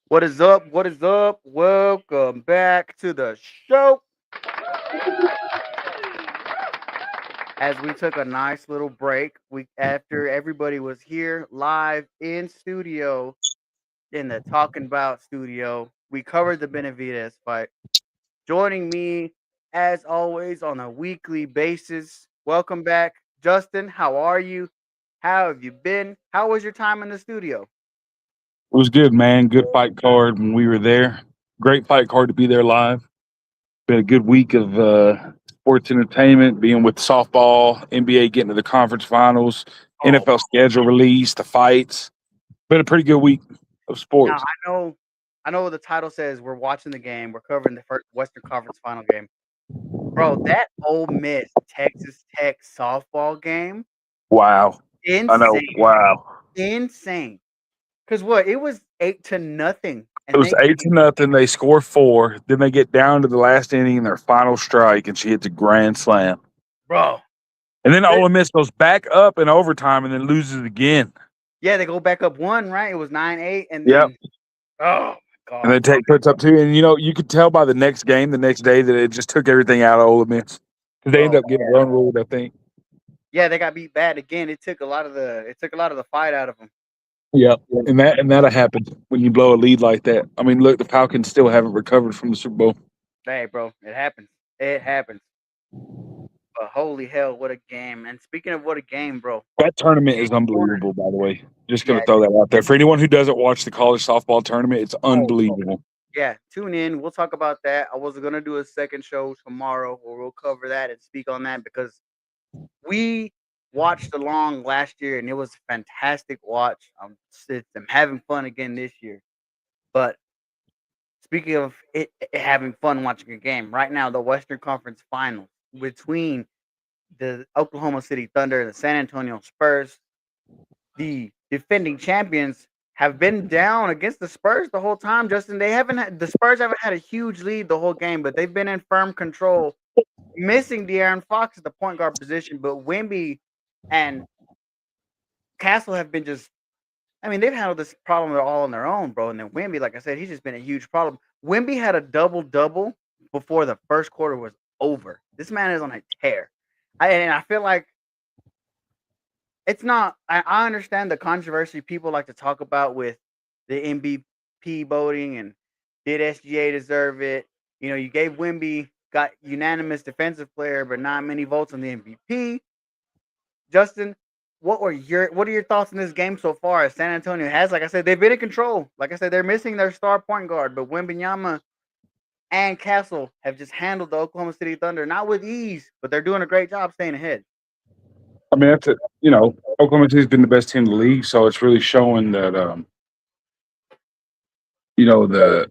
What is up? What is up? Welcome back to the show. As we took a nice little break, we after everybody was here live in studio in the Talking Bout studio, we covered the Benavidez fight. Joining me, as always, on a weekly basis. Welcome back, Justin. How are you? How have you been? How was your time in the studio? It was good, man. Good fight card when we were there. Great fight card to be there live. Been a good week of sports entertainment, being with softball, NBA getting to the conference finals, Oh, NFL schedule release, the fights. Been a pretty good week of now sports. I know what the title says. We're watching the game. We're covering the first Western Conference final game. Bro, that Ole Miss Texas Tech softball game, Wow. I know. insane, Wow. insane. Cause what? It was 8-0, It and was they, 8-0. They score four. Then they get down to the last inning in their final strike, and she hits a grand slam. bro, And then they- Ole Miss goes back up in overtime and then loses again. yeah, they go back up one, right? It was 9-8, and Yep. then oh my And god, then bro, take puts up two. And you could tell by the next game, the next day, that it just took everything out of Ole Miss. Because they bro, ended up getting run ruled, I think. yeah, they got beat bad again. It took a lot of the fight out of them. Yep. And that'll happen when you blow a lead like that. I mean, look, the Falcons still haven't recovered from the Super Bowl. Hey, bro, it happens. It happens. But holy hell, what a game! And speaking of what a game, bro, That tournament is corner, unbelievable, by the way. Just yeah, gonna throw that out there. For anyone who doesn't watch the college softball tournament, it's oh, unbelievable. yeah, tune in. We'll talk about that. I was gonna do a second show tomorrow where we'll cover that and speak on that because we watched along last year and it was a fantastic watch. I'm having fun again this year. But speaking of having fun watching a game, right now the Western Conference Finals between the Oklahoma City Thunder and the San Antonio Spurs, the defending champions have been down against the Spurs the whole time. Justin, the Spurs haven't had a huge lead the whole game, but they've been in firm control, missing De'Aaron Fox at the point guard position. But Wemby and Castle have been just. I mean, they've handled this problem all on their own, bro. And then Wemby, like I said, he's just been a huge problem. Wemby had a double double before the first quarter was over. This man is on a tear. And I feel like it's not. I understand the controversy people like to talk about with the MVP voting and did SGA deserve it? You know, you gave Wimby got unanimous defensive player, but not many votes on the MVP. Justin, what are your thoughts on this game so far? As San Antonio has, like I said, they've been in control. Like I said, they're missing their star point guard, but Wembenyama and Castle have just handled the Oklahoma City Thunder not with ease, but they're doing a great job staying ahead. I mean, that's it. Oklahoma City's been the best team in the league, so it's really showing that you know the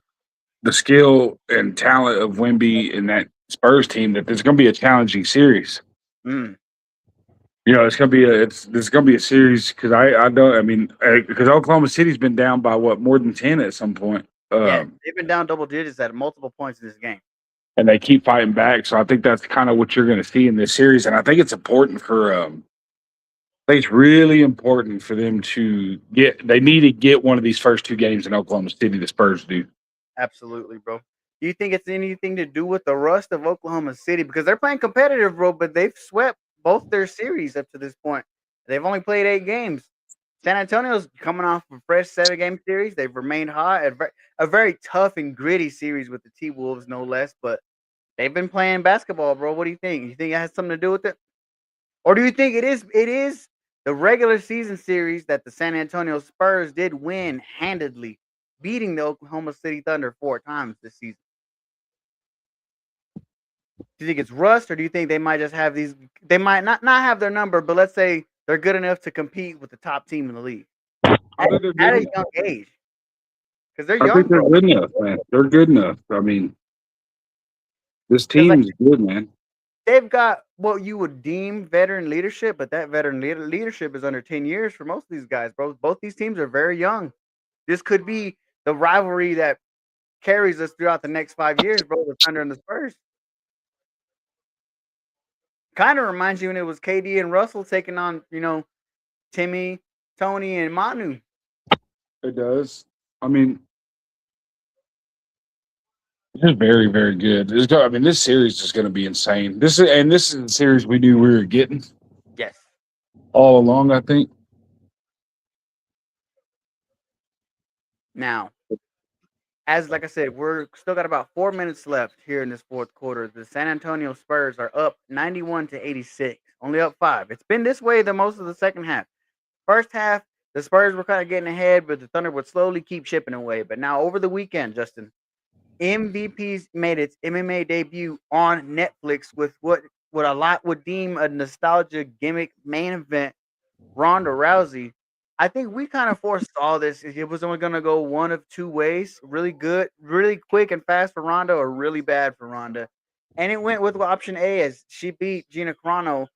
the skill and talent of Wemby and that Spurs team that there's going to be a challenging series. Mm. It's going to be this is going to be a series because I don't I mean because Oklahoma City's been down by what more than 10 at some point, Yeah, they've been down double digits at multiple points in this game. and they keep fighting back. So I think that's kind of what you're going to see in this series, and I think it's important for I think it's really important for them to get. They need to get one of these first two games in Oklahoma City. The Spurs do. Absolutely, bro. Do you think it's anything to do with the rust of Oklahoma City? Because they're playing competitive, bro, but they've swept both their series up to this point. They've only played 8 games. San Antonio's coming off a fresh 7 game series. They've remained hot at a very tough and gritty series with the T Wolves, no less. But they've been playing basketball, bro. What do you think? You think it has something to do with it, or do you think it is the regular season series that the San Antonio Spurs did win handedly, beating the Oklahoma City Thunder 4 times this season? Do you think it's rust, or do you think they might just have these? They might not have their number, but let's say they're good enough to compete with the top team in the league I at, think they're at good a enough. young age because they're I young, think they're bro. good enough, man. They're good enough. I mean, this Because like team's good, man. they've got what you would deem veteran leadership, but that veteran leadership is under 10 years for most of these guys, bro. Both these teams are very young. This could be the rivalry that carries us throughout the next 5 years, bro. The Thunder and the Spurs. Kind of reminds you when it was KD and Russell taking on, Timmy, Tony, and Manu. It does. I mean, It's very, very good. I mean, this series is going to be insane. This is the series we knew we were getting Yes. all along. I think. Now, as like I said, we're still got about 4 minutes left here in this fourth quarter. The San Antonio Spurs are up 91-86, only up 5. It's been this way the most of the second half. First half, the Spurs were kind of getting ahead, but the Thunder would slowly keep chipping away. But now over the weekend, Justin, MVP's made its MMA debut on Netflix with what a lot would deem a nostalgia gimmick main event, Ronda Rousey. I think we kind of foresaw this. It was only going to go one of two ways: really good, really quick and fast for Ronda, or really bad for Ronda. And it went with option A as she beat Gina Carano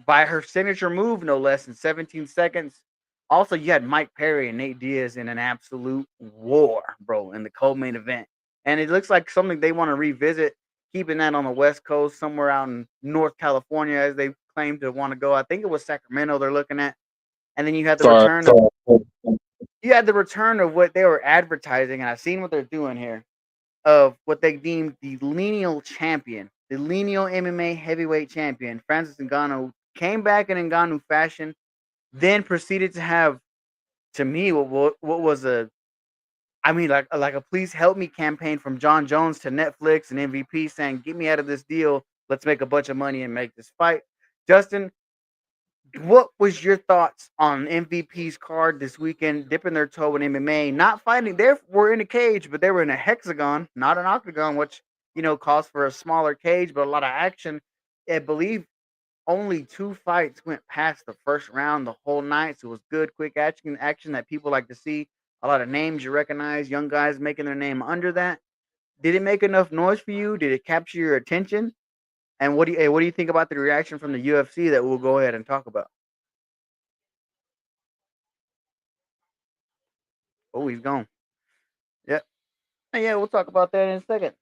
by her signature move, no less than 17 seconds. Also, you had Mike Perry and Nate Diaz in an absolute war, bro, in the co-main event. And it looks like something they want to revisit, keeping that on the West Coast, somewhere out in North California, as they claim to want to go. I think it was Sacramento they're looking at. And then you had the Sorry. return of what they were advertising, and I've seen what they're doing here of what they deemed the lineal champion, the lineal MMA heavyweight champion, Francis Ngannou, came back in Ngannou fashion, then proceeded to have, to me, what was a, I mean, like a please help me campaign from John Jones to Netflix and MVP saying, get me out of this deal. Let's make a bunch of money and make this fight. Justin, what was your thoughts on MVP's card this weekend, dipping their toe in MMA, not fighting? They were in a cage, but they were in a hexagon, not an octagon, which calls for a smaller cage, but a lot of action. I believe only two fights went past the first round the whole night, so it was good, quick action that people like to see. A lot of names you recognize, young guys making their name under that. Did it make enough noise for you? Did it capture your attention? And what do you think about the reaction from the UFC that we'll go ahead and talk about? Oh, he's gone. Yeah, yeah, we'll talk about that in a second.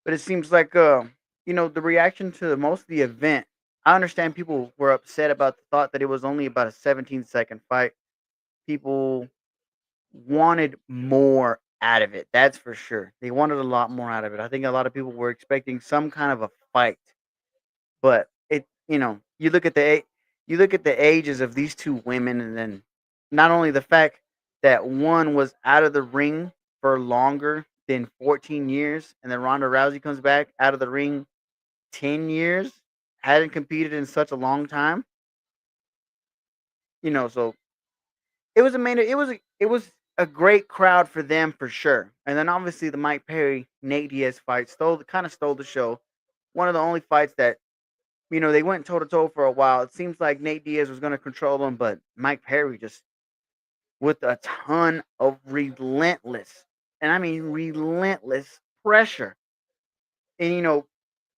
But it seems like the reaction to most of the event. I understand people were upset about the thought that it was only about a 17-second fight. People wanted more out of it. That's for sure. They wanted a lot more out of it. I think a lot of people were expecting some kind of a fight. But you look at you look at the ages of these two women, and then not only the fact that one was out of the ring for longer than 14 years, and then Ronda Rousey comes back out of the ring 10 years, hadn't competed in such a long time. So it was a great crowd for them for sure. And then obviously the Mike Perry Nate Diaz fight stole the show. One of the only fights that they went toe to toe for a while. It seems like Nate Diaz was going to control them, but Mike Perry just with a ton of relentless, and I mean relentless pressure. And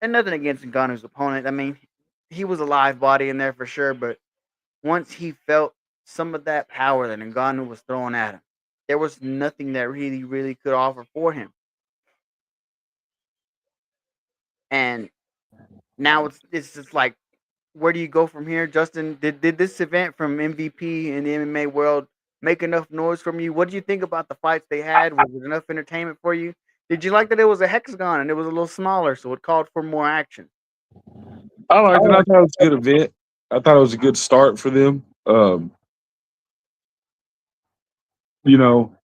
and nothing against Ngannou's opponent. I mean, he was a live body in there for sure, but once he felt some of that power that Ngannou was throwing at him, there was nothing that really, really could offer for him. And now it's just like, where do you go from here, Justin? Did this event from MVP in the MMA world make enough noise from you? What did you think about the fights they had? Was it enough entertainment for you? Did you like that it was a hexagon and it was a little smaller, so it called for more action? I liked it. I thought it was a good event. I thought it was a good start for them. You know,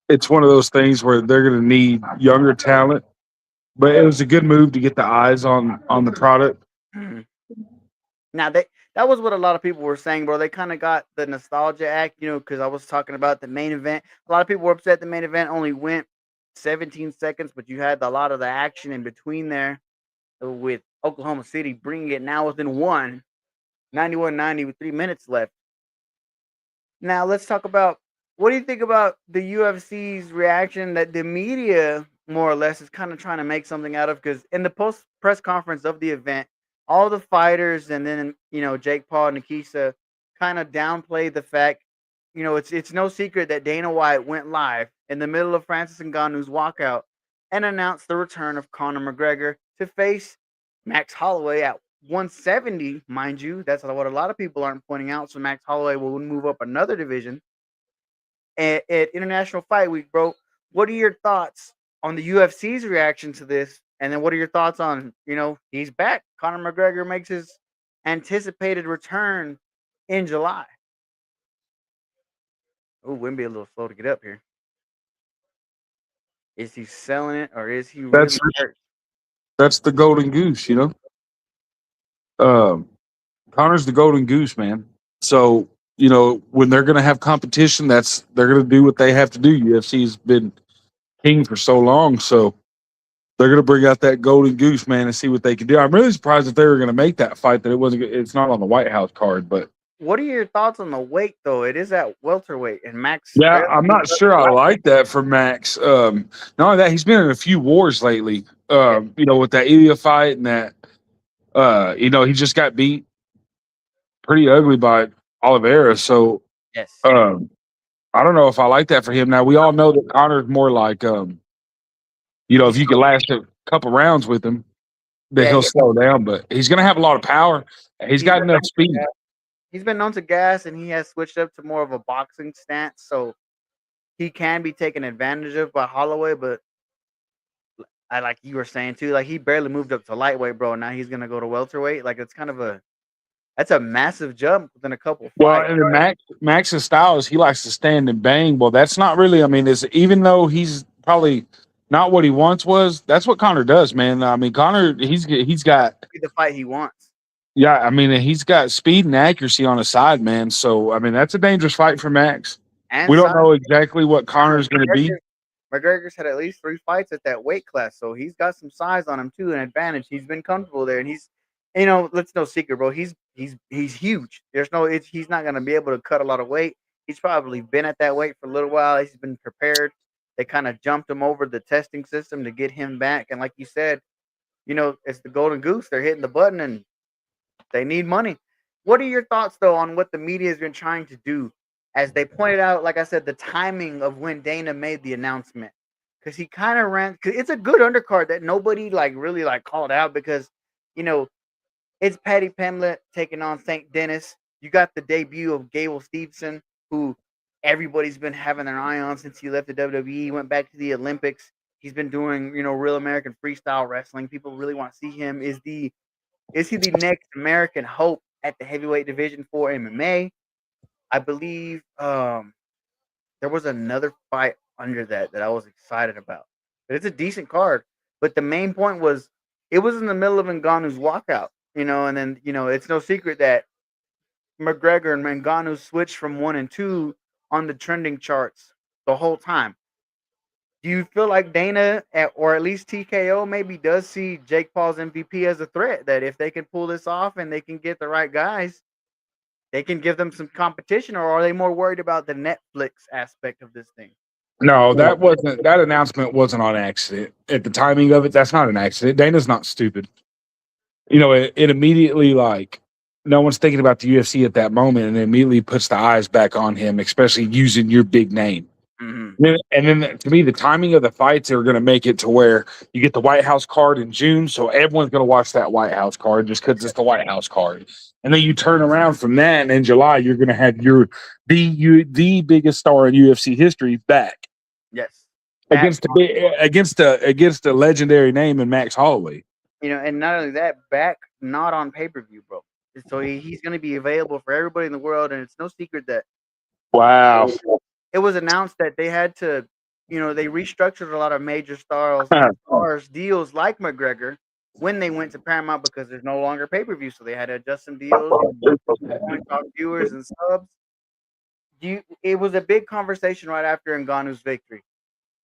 it's one of those things where they're going to need younger talent, but it was a good move to get the eyes on the product. Now that was what a lot of people were saying, bro. They kind of got the nostalgia act, because I was talking about the main event. A lot of people were upset the main event only went 17 seconds, but you had a lot of the action in between there with Oklahoma City bringing it now within 91-90 with 3 minutes left. Now let's talk about, what do you think about the UFC's reaction that the media more or less is kind of trying to make something out of? Because in the post press conference of the event, all the fighters and then Jake Paul and Nikisa kind of downplayed the fact. It's no secret that Dana White went live in the middle of Francis Ngannou's walkout and announced the return of Conor McGregor to face Max Holloway at 170, mind you. That's what a lot of people aren't pointing out. So Max Holloway will move up another division at International Fight Week, bro. What are your thoughts on the UFC's reaction to this, and then what are your thoughts on he's back? Conor McGregor makes his anticipated return in July. Oh, Wimby a little slow to get up here. Is he selling it or is he That's really hurt? that's the golden goose, you know. Um, Connor's the golden goose, man. So when they're going to have competition, they're going to do what they have to do. UFC's been king for so long, so they're going to bring out that golden goose, man, and see what they can do. I'm really surprised if they were going to make that fight that it's not on the White House card, but What are your thoughts on the weight though? It is at welterweight, and Max yeah, barely I'm moved not up sure to I light. like that for Max. Not only that, he's been in a few wars lately. Yeah. With that Ilya fight and that, he just got beat pretty ugly by Oliveira. So, Yes. um, I don't know if I like that for him. Now we all know that Connor's more like, if He's you could last a couple rounds with him, then yeah. he'll slow down. But he's going to have a lot of power. He's He's got been enough known to speed. gas. He's been known to gas, and he has switched up to more of a boxing stance. So he can be taken advantage of by Holloway, but I like you were saying too, like he barely moved up to lightweight, bro. Now he's gonna go to welterweight. Like it's kind of that's a massive jump within a couple Well, fights. and then Max's style is he likes to stand and bang. Well, that's not really. I mean, it's even though he's probably not what he once was. That's what Connor does, man. I mean, Connor he's got Be the fight he wants. yeah. I mean, he's got speed and accuracy on his side, man. So I mean, that's a dangerous fight for Max. And We don't size. know exactly what Connor's going to be. McGregor's had at least 3 fights at that weight class, so he's got some size on him too, an advantage. He's been comfortable there, and let's no secret, bro. He's huge. He's not gonna be able to cut a lot of weight. He's probably been at that weight for a little while. He's been prepared. They kind of jumped him over the testing system to get him back, and like you said, it's the golden goose. They're hitting the button, and they need money. What are your thoughts though on what the media has been trying to do? As they pointed out, like I said, the timing of when Dana made the announcement, because he kind of ran. Cause it's a good undercard that nobody really called out because, you know, it's Paddy Pimblett taking on St. Dennis. You got the debut of Gable Steveson, who everybody's been having their eye on since he left the WWE, went back to the Olympics. He's been doing, real American freestyle wrestling. People really want to see him. Is he the next American hope at the heavyweight division for MMA? I believe there was another fight under that I was excited about. But it's a decent card. But the main point was it was in the middle of Ngannou's walkout, and then it's no secret that McGregor and Ngannou switched from 1 and 2 on the trending charts the whole time. Do you feel like Dana or at least TKO maybe does see Jake Paul's MVP as a threat? That if they can pull this off and they can get the right guys, they can give them some competition, or are they more worried about the Netflix aspect of this thing? No, that announcement wasn't on accident. At the timing of it, that's not an accident. Dana's not stupid. It immediately like no one's thinking about the UFC at that moment, and it immediately puts the eyes back on him, especially using your big name. Mm-hmm. And then to me, the timing of the fights are going to make it to where you get the White House card in June, so everyone's going to watch that White House card just because it's the White House card. And then you turn around from that, and in July, you're going to have the biggest star in UFC history back Yes, back. against a legendary name in Max Holloway. And not only that, back not on pay per view, bro. So he's going to be available for everybody in the world, and it's no secret that Wow. it was announced that they had to, they restructured a lot of major stars deals like McGregor when they went to Paramount because there's no longer pay per view, so they had to adjust some deals, point off viewers and subs. It was a big conversation right after Ngannou's victory.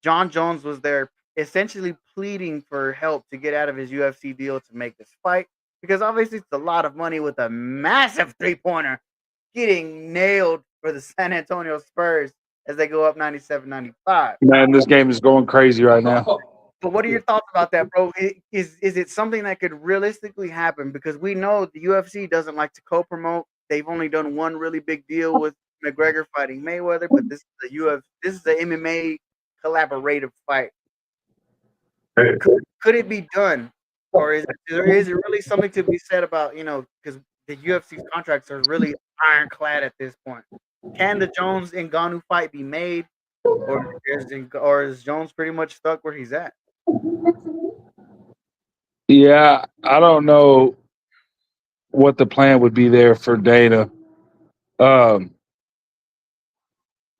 John Jones was there essentially pleading for help to get out of his UFC deal to make this fight because obviously it's a lot of money with a massive 3-pointer getting nailed for the San Antonio Spurs as they go up 97-95. Man, this game is going crazy right now. But what are your thoughts about that, bro? Is it something that could realistically happen? Because we know the UFC doesn't like to co-promote. They've only done one really big deal with McGregor fighting Mayweather, but this is this is the MMA collaborative fight. Could it be done, or is it really something to be said about because the UFC's contracts are really ironclad at this point? Can the Jones and Ngannou fight be made? Or is Jones pretty much stuck where he's at? Yeah, I don't know what the plan would be there for Dana. Um,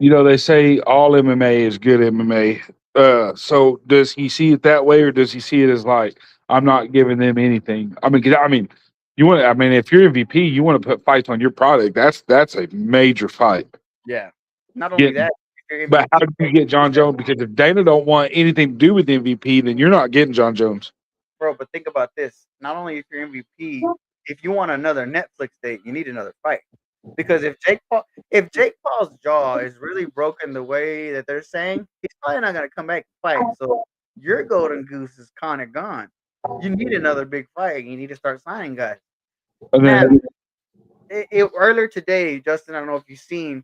they say all MMA is good MMA. So does he see it that way, or does he see it as like I'm not giving them anything? I mean, you want. I mean, if you're MVP, you want to put fights on your product. That's a major fight. Yeah. Not only Get, that, if you're but how MVP, do you get John Jones? Because if Dana don't want anything to do with MVP, then you're not getting John Jones. bro. But think about this: not only if you're MVP, if you want another Netflix date, you need another fight. Because if Jake Paul's jaw is really broken the way that they're saying, he's probably not gonna come back and fight. So your golden goose is kind of gone. You need another big fight. You need to start signing guys. And Now, then earlier today, Justin, I don't know if you've seen,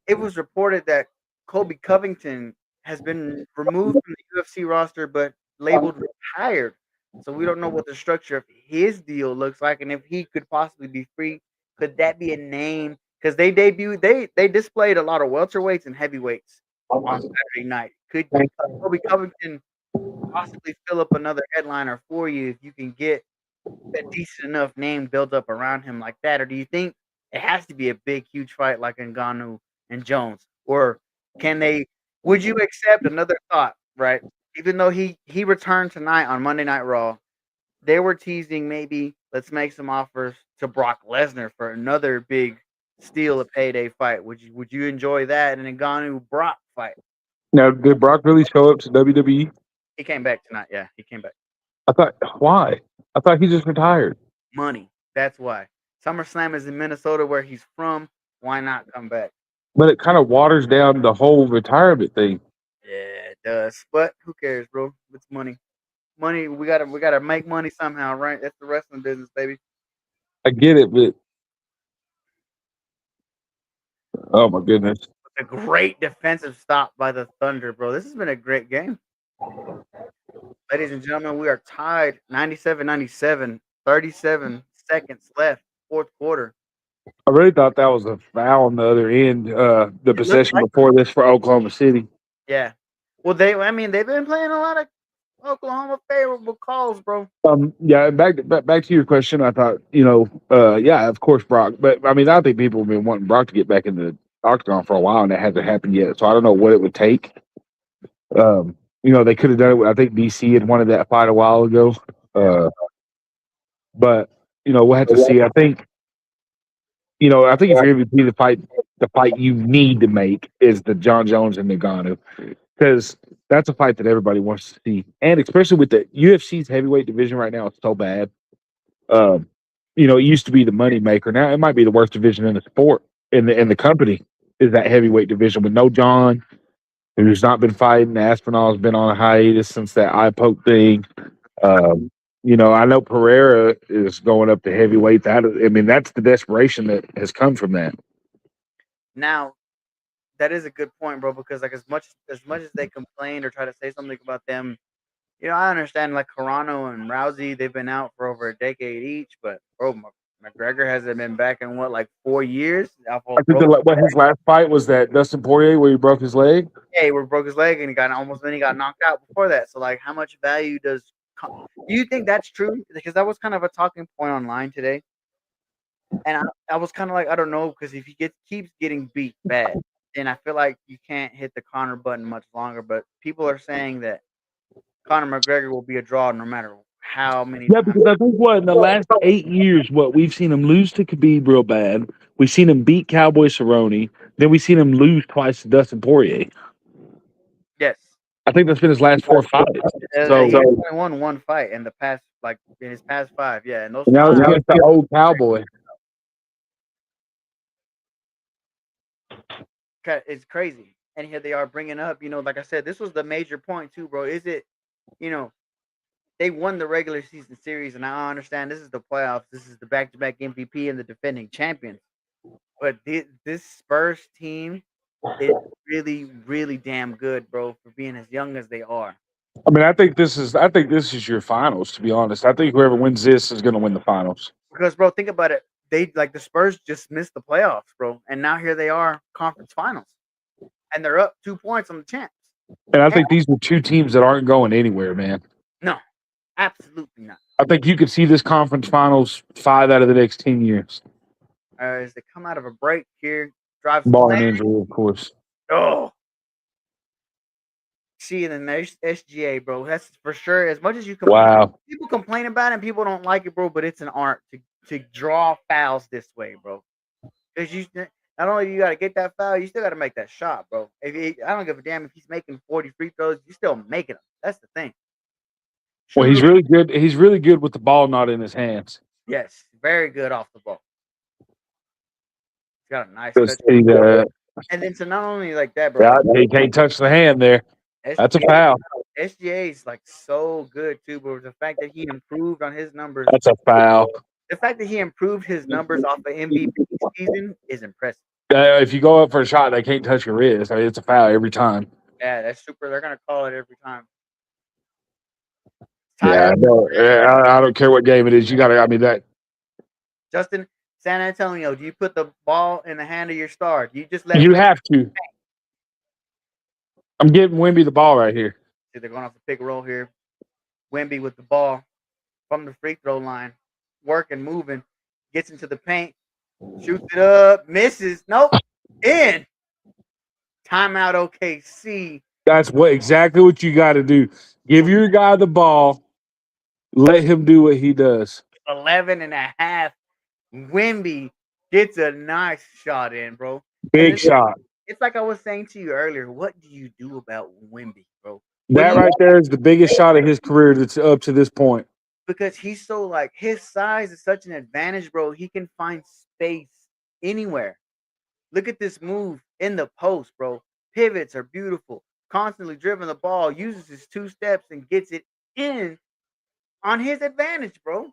it was reported that Kobe Covington has been removed from the UFC roster, but labeled retired. So we don't know what the structure of his deal looks like, and if he could possibly be free. Could that be a name? Because they displayed a lot of welterweights and heavyweights on Saturday night. Could Kobe Covington possibly fill up another headliner for you if you can get a decent enough name built up around him like that? Or do you think it has to be a big, huge fight like Ngannou and Jones? Or can they? Would you accept another thought? Right, even though he returned tonight on Monday Night Raw, they were teasing maybe let's make some offers to Brock Lesnar for another big steal a payday fight. Would you enjoy that? An Ngannou Brock fight? now, did Brock really show up to WWE? He came back tonight. Yeah, he came back. I thought why? I thought he just retired. Money. That's why. SummerSlam is in Minnesota, where he's from. Why not come back? But it kind of waters down the whole retirement thing. Yeah, it does. But who cares, bro? It's money. Money. We gotta make money somehow, right? That's the wrestling business, baby. I get it, but oh my goodness. A great defensive stop by the Thunder, bro. This has been a great game. Ladies and gentlemen, we are tied 97-97, 37 seconds left, fourth quarter. I really thought that was a foul on the other end, the It looks possession like, before this for Oklahoma City. yeah. Well, I mean, they've been playing a lot of Oklahoma favorable calls, bro. Yeah, back to your question. I thought, yeah, of course Brock, but I mean, I think people have been wanting Brock to get back in the octagon for a while, and that hasn't happened yet. So I don't know what it would take. They could have done it. I think DC had wanted that fight a while ago, but we'll have to see. I think if you're MVP, the fight you need to make is the John Jones and Ngannou, because that's a fight that everybody wants to see, and especially with the UFC's heavyweight division right now, it's so bad. Um, it used to be the money maker. Now it might be the worst division in the sport in the company is that heavyweight division with no John, who's not been fighting. Aspinall's been on a hiatus since that eye poke thing. Um, I know Pereira is going up to heavyweight. That's the desperation that has come from that. Now, that is a good point, bro, because like as much as they complain or try to say something about them, I understand like Carano and Rousey, they've been out for over a decade each, but bro, McGregor hasn't been back in what, like 4 years? I think what his last fight was that Dustin Poirier where he broke his leg. Yeah, he broke his leg and he got knocked out before that. So like, how much value do you think that's true? Because that was kind of a talking point online today, and I was kind of like, I don't know, because if he keeps getting beat bad, then I feel like you can't hit the Conor button much longer. But people are saying that Conor McGregor will be a draw no matter how many Yeah, times. because I think what in the last 8 years, what we've seen him lose to Khabib real bad. We've seen him beat Cowboy Cerrone. Then we've seen him lose twice to Dustin Poirier. Yes, I think that's been his last 4 fights. So he only won one fight in the past, like in his past five. Yeah, and those now it's five, against the old Cowboy. it's crazy. And here they are bringing up, like I said, this was the major point too, bro. Is it, you know, they won the regular season series, and I understand this is the playoffs. This is the back-to-back MVP and the defending champions. But this Spurs team is really, really damn good, bro, for being as young as they are. I think this is your finals. To be honest, I think whoever wins this is going to win the finals. Because, bro, think about it. The Spurs just missed the playoffs, bro, and now here they are, conference finals. and they're up 2 points on the champs. And I think these are two teams that aren't going anywhere, man. No, absolutely not. I think you could see this conference finals 5 out of the next 10 years. As they come out of a break here, drives the Barring lane. injury, of course. Oh. See, and then there's SGA, bro. That's for sure. As much as you people complain about it and people don't like it, bro, but it's an art to draw fouls this way, bro. Because you not only you got to get that foul, you still got to make that shot, bro. I don't give a damn if he's making 40 free throws, you still making them. That's the thing. Well, he's really good. He's really good with the ball not in his hands. Yes, very good off the ball. He's got a nice touch. And then so not only like that, bro. Yeah, he can't touch the hand there. That's a foul. SGA is like so good too, but the fact that he improved on his numbers. That's a foul. The fact that he improved his numbers off the MVP season is impressive. If you go up for a shot, they can't touch your wrist. I mean, it's a foul every time. Yeah, that's super. They're gonna call it every time. Yeah, I don't care what game it is. You got to. I mean that. Justin, San Antonio, do you put the ball in the hand of your star? Do you just let? You have to. I'm giving Wemby the ball right here. See, they're going off the pick and roll here. Wemby with the ball from the free throw line, working, moving, gets into the paint, shoots it up, misses. Nope, in. Timeout, OKC. That's exactly what you got to do. Give your guy the ball. Let him do what he does. 11 and a half. Wemby gets a nice shot in, bro. Big shot. It's like I was saying to you earlier. What do you do about Wemby, bro? That right there is the biggest shot of his career that's up to this point. Because he's so like his size is such an advantage, bro. He can find space anywhere. Look at this move in the post, bro. Pivots are beautiful. Constantly driven the ball, uses his 2 steps and gets it in on his advantage, bro.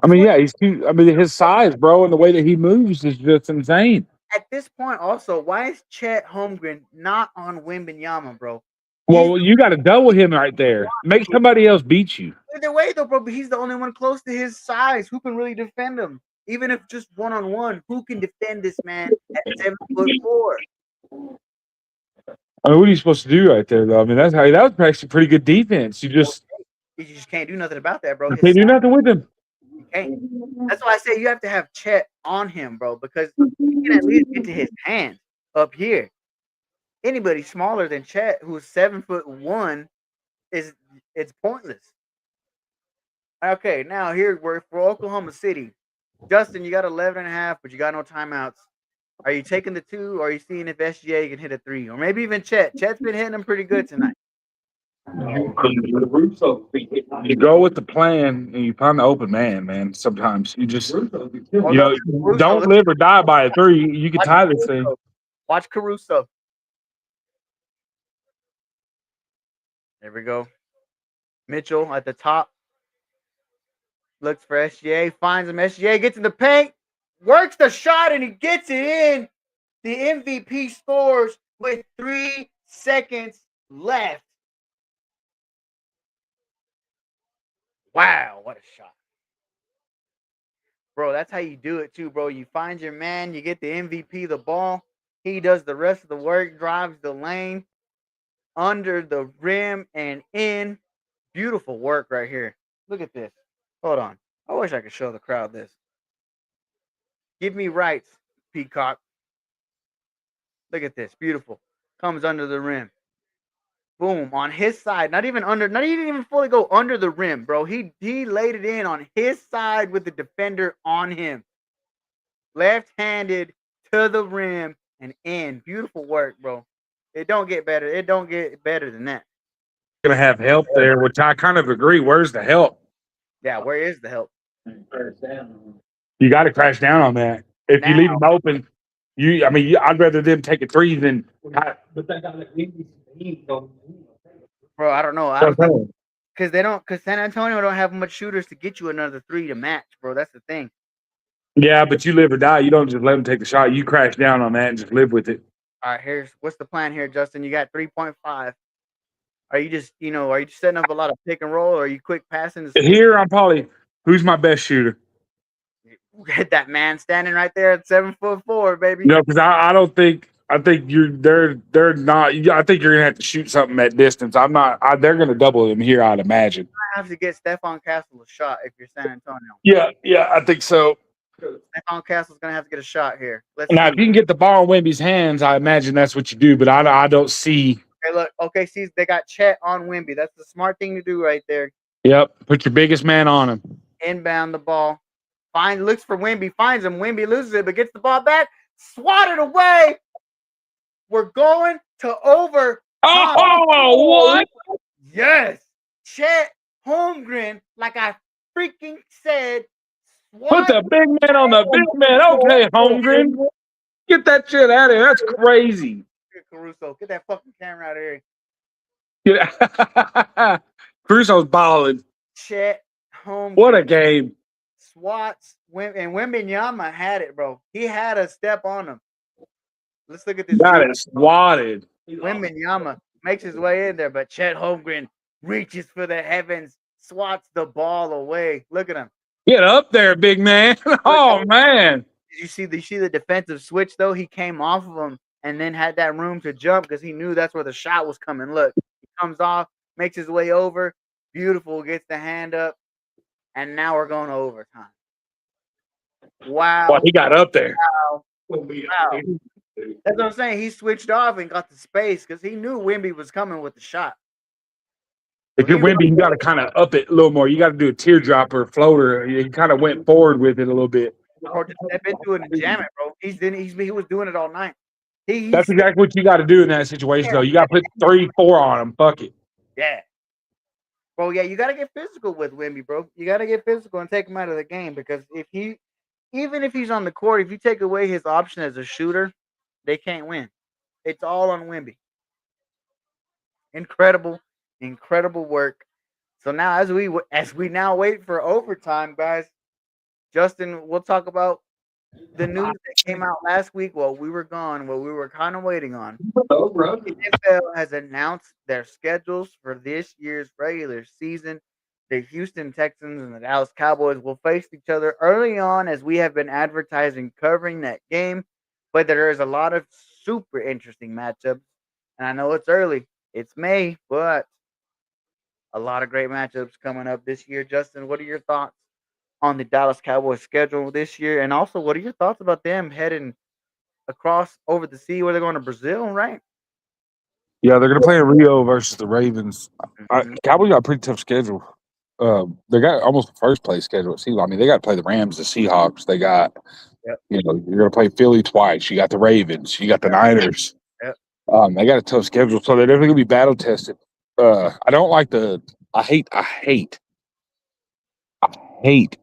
I mean, yeah, his size, bro, and the way that he moves is just insane. At this point, also, why is Chet Holmgren not on Wembanyama, bro? Well, you got to double him right there. Make somebody else beat you. Either way, though, bro, but he's the only one close to his size. Who can really defend him? Even if just one-on-one, who can defend this man at 7'4"? I mean, what are you supposed to do right there, though? I mean, that was actually pretty good defense. You just can't do nothing about that, bro. You can't do nothing with him. You can't. That's why I say you have to have Chet on him, bro, because he can at least get to his hand up here. Anybody smaller than Chet, who's 7'1", it's pointless. Okay, now here we're for Oklahoma City. Justin, you got 11 and a half, but you got no timeouts. Are you taking the 2, or are you seeing if SGA can hit a 3? Or maybe even Chet. Chet's been hitting them pretty good tonight. You go with the plan and you find the open man. Sometimes you just don't live or die by a 3. You can tie this thing. Watch Caruso. There we go. Mitchell at the top. Looks for SGA. Finds him. SGA gets in the paint. Works the shot and he gets it in. The MVP scores with 3 seconds left. Wow, what a shot. Bro, that's how you do it too, bro. You find your man, you get the MVP the ball. He does the rest of the work, drives the lane, under the rim and in. Beautiful work right here. Look at this. Hold on. I wish I could show the crowd this. Give me rights, Peacock. Look at this. Beautiful. Comes under the rim. Boom. On his side. Not even fully go under the rim, bro. He laid it in on his side with the defender on him. Left-handed to the rim and in. Beautiful work, bro. It don't get better. It don't get better than that. Gonna have help there, which I kind of agree. Where's the help? Yeah, where is the help? You got to crash down on that. If you leave them open, I'd rather them take a 3 than. But that guy bro, I don't know. Because San Antonio don't have much shooters to get you another 3 to match, bro. That's the thing. Yeah, but you live or die. You don't just let them take the shot. You crash down on that and just live with it. All right, what's the plan here, Justin? You got 3.5. Are you just setting up a lot of pick and roll, or are you quick passing? Here, I'm probably who's my best shooter? Get that man standing right there at 7'4", baby. No, because I don't think I think they're not. I think you're gonna have to shoot something at distance. I'm not. They're gonna double him here, I'd imagine. I have to get Stephon Castle a shot if you're San Antonio. Yeah, yeah, I think so. Stephon Castle's gonna have to get a shot here. Let's Now, see. if you can get the ball in Wemby's hands, I imagine that's what you do. But I don't see. Okay, look. Okay, see, they got Chet on Wemby. That's the smart thing to do right there. Yep, put your biggest man on him. Inbound the ball. Looks for Wemby, finds him. Wemby loses it, but gets the ball back. Swatted away. We're going to overtime. Oh, what? Yes. Chet Holmgren, like I freaking said. Put the big man on the big man. Okay, Holmgren. Get that shit out of here. That's crazy. Caruso, get that fucking camera out of here. Yeah. Caruso's balling. Chet Holmgren. What a game. Swats. And Wembanyama had it, bro. He had a step on him. Let's look at this. Got it swatted. Wembanyama makes his way in there, but Chet Holmgren reaches for the heavens, swats the ball away. Look at him. Get up there, big man. Oh, man. Did you see the defensive switch, though? He came off of him and then had that room to jump because he knew that's where the shot was coming. Look, he comes off, makes his way over. Beautiful, gets the hand up. And now we're going to overtime. Wow. Well, he got up there. Wow. That's what I'm saying. He switched off and got the space because he knew Wemby was coming with the shot. If you're Wemby, you got to kind of up it a little more. You got to do a teardrop or a floater. He kind of went forward with it a little bit. Or just step into it and jam it, bro. He was doing it all night. That's exactly what you got to do in that situation, though. You got to put 3, 4 on him. Fuck it. Yeah. Bro, yeah, you got to get physical with Wemby, bro. You got to get physical and take him out of the game because even if he's on the court, if you take away his option as a shooter, they can't win. It's all on Wemby. Incredible work. So now as we now wait for overtime, guys, Justin, we'll talk about the news that came out last week while we were gone, what we were kind of waiting on. The NFL has announced their schedules for this year's regular season. The Houston Texans and the Dallas Cowboys will face each other early on as we have been advertising covering that game. But there is a lot of super interesting matchups. And I know it's early. It's May, but a lot of great matchups coming up this year. Justin, what are your thoughts on the Dallas Cowboys schedule this year? And also, what are your thoughts about them heading across over the sea where they're going to Brazil, right? Yeah, they're going to play in Rio versus the Ravens. Cowboys got a pretty tough schedule. They got almost a first place schedule. I mean, they got to play the Rams, the Seahawks. They got, you're going to play Philly twice. You got the Ravens. You got the Niners. They got a tough schedule, so they're definitely going to be battle tested. I don't like I hate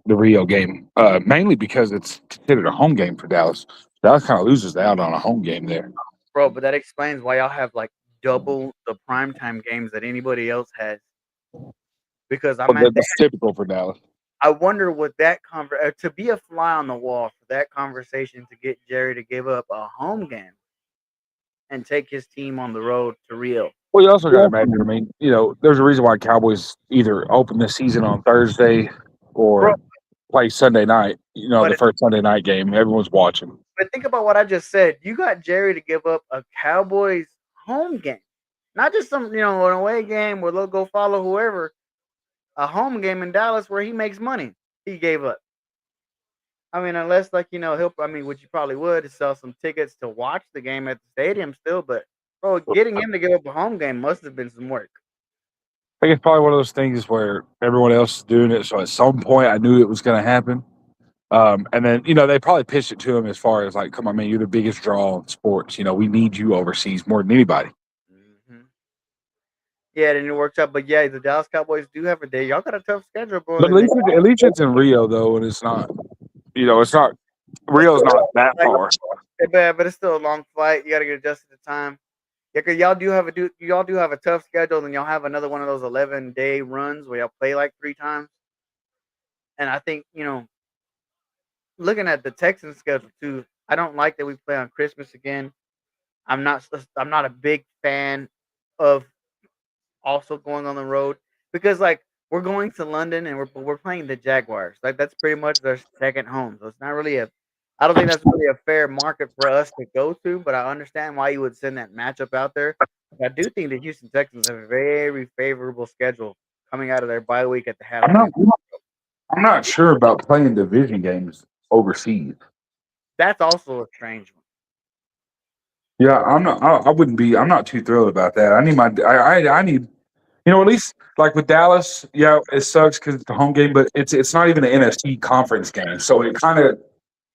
the Rio game, mainly because it's considered a home game for Dallas. Dallas kind of loses out on a home game there. Bro, but that explains why y'all have like double the primetime games that anybody else has. Because that's typical for Dallas. I wonder what that to be a fly on the wall for that conversation to get Jerry to give up a home game and take his team on the road to Rio. Well, you also got to imagine. I mean, there's a reason why Cowboys either open the season on Thursday or play Sunday night. The first Sunday night game, everyone's watching. But think about what I just said. You got Jerry to give up a Cowboys home game, not just some an away game where they'll go follow whoever. A home game in Dallas where he makes money. He gave up. I mean, unless which you probably would, sell some tickets to watch the game at the stadium still. But bro, getting him to give up a home game must have been some work. I think it's probably one of those things where everyone else is doing it. So at some point, I knew it was going to happen. And then, they probably pitched it to him as far as like, come on, man, you're the biggest draw in sports. We need you overseas more than anybody. Yeah, then it works out. But yeah, the Dallas Cowboys do have a day. Y'all got a tough schedule, bro. But at least it's in Rio, though, and it's not, it's not, Rio's not that far. But it's still a long flight. You got to get adjusted to time. Yeah, because y'all do have a tough schedule, and y'all have another one of those 11-day runs where y'all play like 3 times. And I think, looking at the Texans schedule too, I don't like that we play on Christmas again. I'm not a big fan of also going on the road because like we're going to London and we're playing the Jaguars. Like that's pretty much their second home. So it's not really I don't think that's really a fair market for us to go to, but I understand why you would send that matchup out there. I do think the Houston Texans have a very favorable schedule coming out of their bye week at the I'm halfway. not. I'm not sure about playing division games overseas. That's also a strange one. Yeah, I'm not. I wouldn't be. I'm not too thrilled about that. I need my. I need. At least like with Dallas, yeah, it sucks because it's a home game, but it's not even an NFC conference game, so it kind of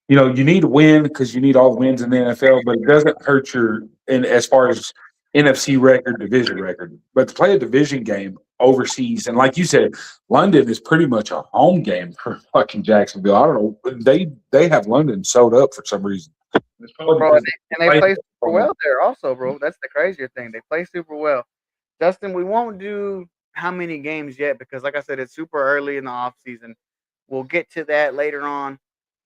you need to win because you need all the wins in the NFL, but it doesn't hurt your in as far as NFC record, division record. But to play a division game overseas, and like you said, London is pretty much a home game for fucking Jacksonville. I don't know. They have London sewed up for some reason. It's probably Bro, because and they play super well there also, bro. That's the crazier thing. They play super well. Justin, we won't do how many games yet because, like I said, it's super early in the off season. We'll get to that later on,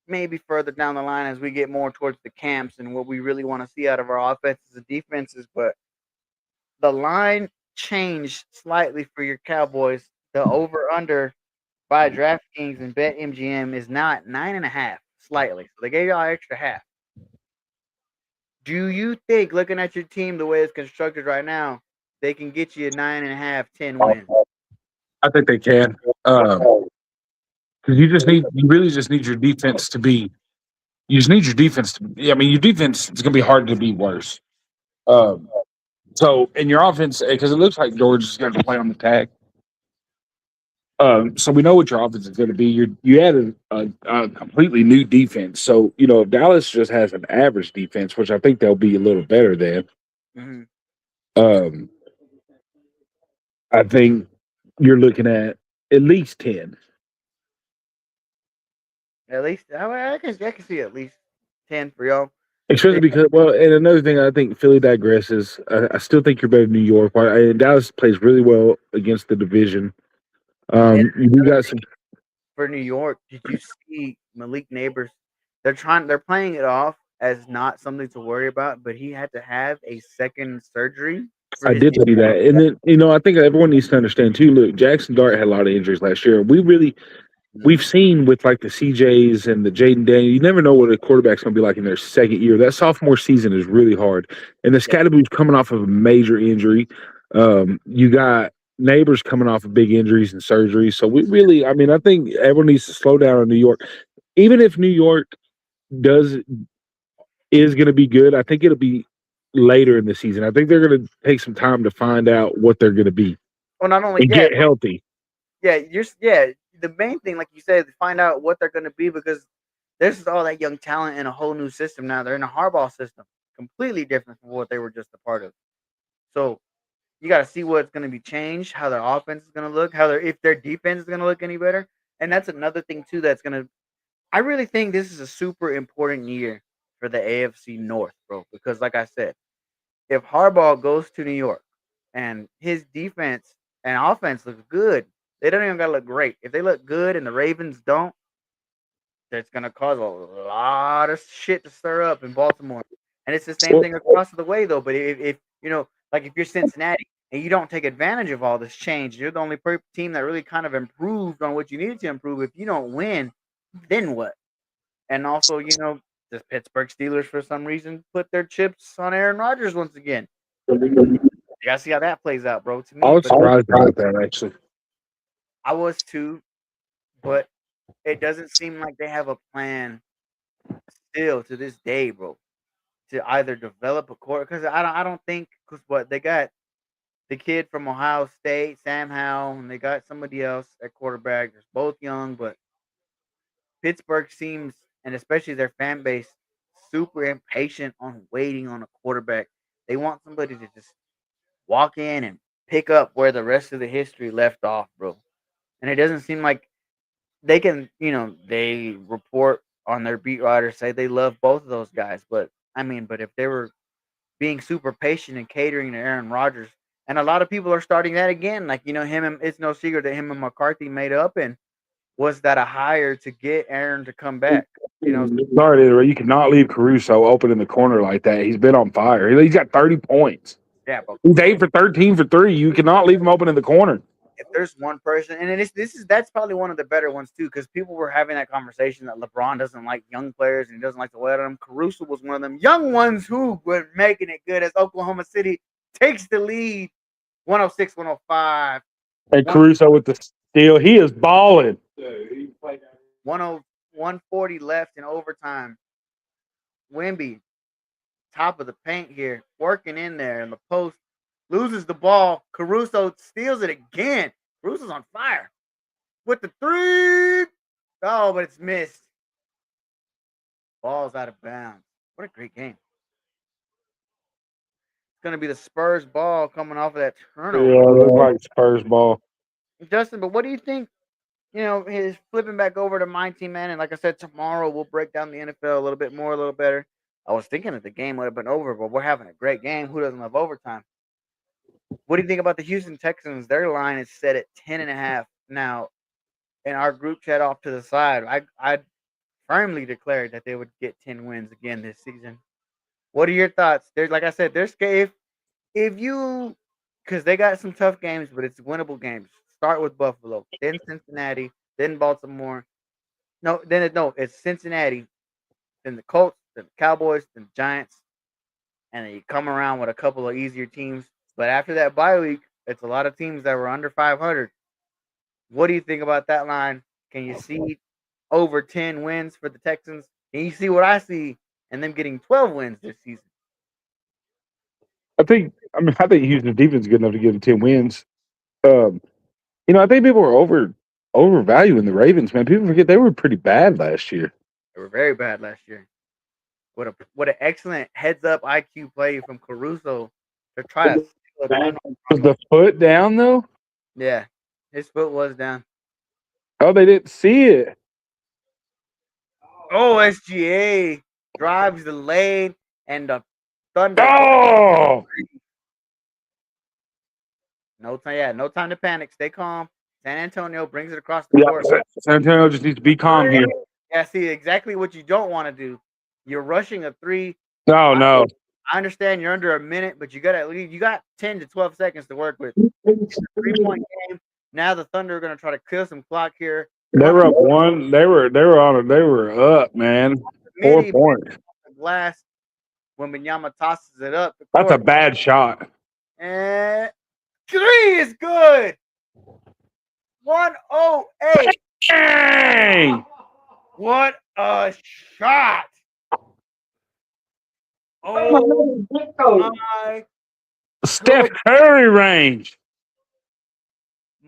maybe further down the line as we get more towards the camps and what we really want to see out of our offenses and defenses. But the line changed slightly for your Cowboys. The over under by DraftKings and BetMGM is not 9.5, slightly. So they gave y'all extra half. Do you think, looking at your team the way it's constructed right now, they can get you a 9.5, 10 wins? I think they can. Because you really just need your defense to be. You just need your defense to. I mean, your defense is going to be hard to be worse. Um, and your offense, because it looks like George is going to play on the tag. So we know what your offense is going to be. You added a completely new defense. So if Dallas just has an average defense, which I think they'll be a little better than, Mm-hmm. um, I think you're looking at least 10. At least, I can see at least 10 for y'all. Especially because, well, and another thing, I think Philly digresses. I still think you're better than New York. And Dallas plays really well against the division. And You got some. for New York, did you see Malik Neighbors? They're playing it off as not something to worry about, but he had to have a second surgery for I his did see that, and then I think everyone needs to understand too. Look, Jackson Dart had a lot of injuries last year. We've seen with like the CJs and the Jaden Daniel, you never know what a quarterback's going to be like in their second year. That sophomore season is really hard. And the Scatterboot's coming off of a major injury. You got Neighbors coming off of big injuries and surgeries. So I think everyone needs to slow down on New York. Even if New York does is going to be good, I think it'll be later in the season. I think they're going to take some time to find out what they're going to be Well, not only and that, get healthy. yeah. The main thing, like you said, is find out what they're going to be because this is all that young talent in a whole new system now. They're in a hardball system, completely different from what they were just a part of. So you got to see what's going to be changed, how their offense is going to look, if their defense is going to look any better, and that's another thing too. That's going to. I really think this is a super important year for the AFC North, bro. Because like I said, if Harbaugh goes to New York and his defense and offense looks good, they don't even gotta look great. If they look good and the Ravens don't, that's gonna cause a lot of shit to stir up in Baltimore. And it's the same thing across the way though. But if like if you're Cincinnati and you don't take advantage of all this change, you're the only team that really kind of improved on what you needed to improve. If you don't win, then what? And also, the Pittsburgh Steelers for some reason put their chips on Aaron Rodgers once again. You gotta see how that plays out, bro. To I me, was but surprised about that actually. I was too. But it doesn't seem like they have a plan still to this day, bro, to either develop a quarter. Because I don't think because what they got the kid from Ohio State, Sam Howell, and they got somebody else at quarterback. They're both young, but Pittsburgh seems, and especially their fan base, super impatient on waiting on a quarterback. They want somebody to just walk in and pick up where the rest of the history left off, bro. And it doesn't seem like they can, they report on their beat writers say they love both of those guys. But but if they were being super patient and catering to Aaron Rodgers, and a lot of people are starting that again, like him and it's no secret that him and McCarthy made up, and was that a hire to get Aaron to come back? Sorry, you cannot leave Caruso open in the corner like that. He's been on fire. He's got 30 points. Yeah, but He's 8 for 13 for 3. You cannot leave him open in the corner. if there's one person, and that's probably one of the better ones too, because people were having that conversation that LeBron doesn't like young players and he doesn't like to wet them. Caruso was one of them young ones who were making it good as Oklahoma City takes the lead, 106-105. And Caruso with the steal, he is balling. 140 left in overtime. Wemby, top of the paint here, working in there in the post, loses the ball. Caruso steals it again. Caruso's on fire with the three. Oh, but it's missed. Ball's out of bounds. What a great game. It's going to be the Spurs ball coming off of that turnover. Yeah, it looks like Spurs ball. Justin, but what do you think? His flipping back over to my team, man. And like I said, tomorrow we'll break down the NFL a little bit more, a little better. I was thinking that the game would have been over, but we're having a great game. Who doesn't love overtime? What do you think about the Houston Texans? Their line is set at 10.5 now. In our group chat off to the side, I firmly declared that they would get 10 wins again this season. What are your thoughts? There's, like I said, there's if you, because they got some tough games, but it's winnable games. Start with Buffalo, then Cincinnati, then Baltimore. No, it's Cincinnati, then the Colts, then the Cowboys, then the Giants, and then you come around with a couple of easier teams. But after that bye week, it's a lot of teams that were under 500. What do you think about that line? Can you see over 10 wins for the Texans? Can you see what I see and them getting 12 wins this season? I think Houston's defense is good enough to give them 10 wins. I think people are overvaluing the Ravens, man. People forget they were pretty bad last year. They were very bad last year. What an excellent heads up IQ play from Caruso to try to steal it. Was the foot down though? Yeah, his foot was down. Oh, they didn't see it. Oh, SGA drives the lane and the Thunder. Oh, no time to panic. Stay calm. San Antonio brings it across the court. San Antonio just needs to be calm here. Yeah, see exactly what you don't want to do. You're rushing a three. No. I understand you're under a minute, but you got 10 to 12 seconds to work with. It's a 3-point game. Now the Thunder are going to try to kill some clock here. They were up one. They were up, man. 4 points. Glass when Minyama tosses it up. That's a bad shot. And 3 is good. 108. Dang! What a shot! Oh my! Steph Curry range.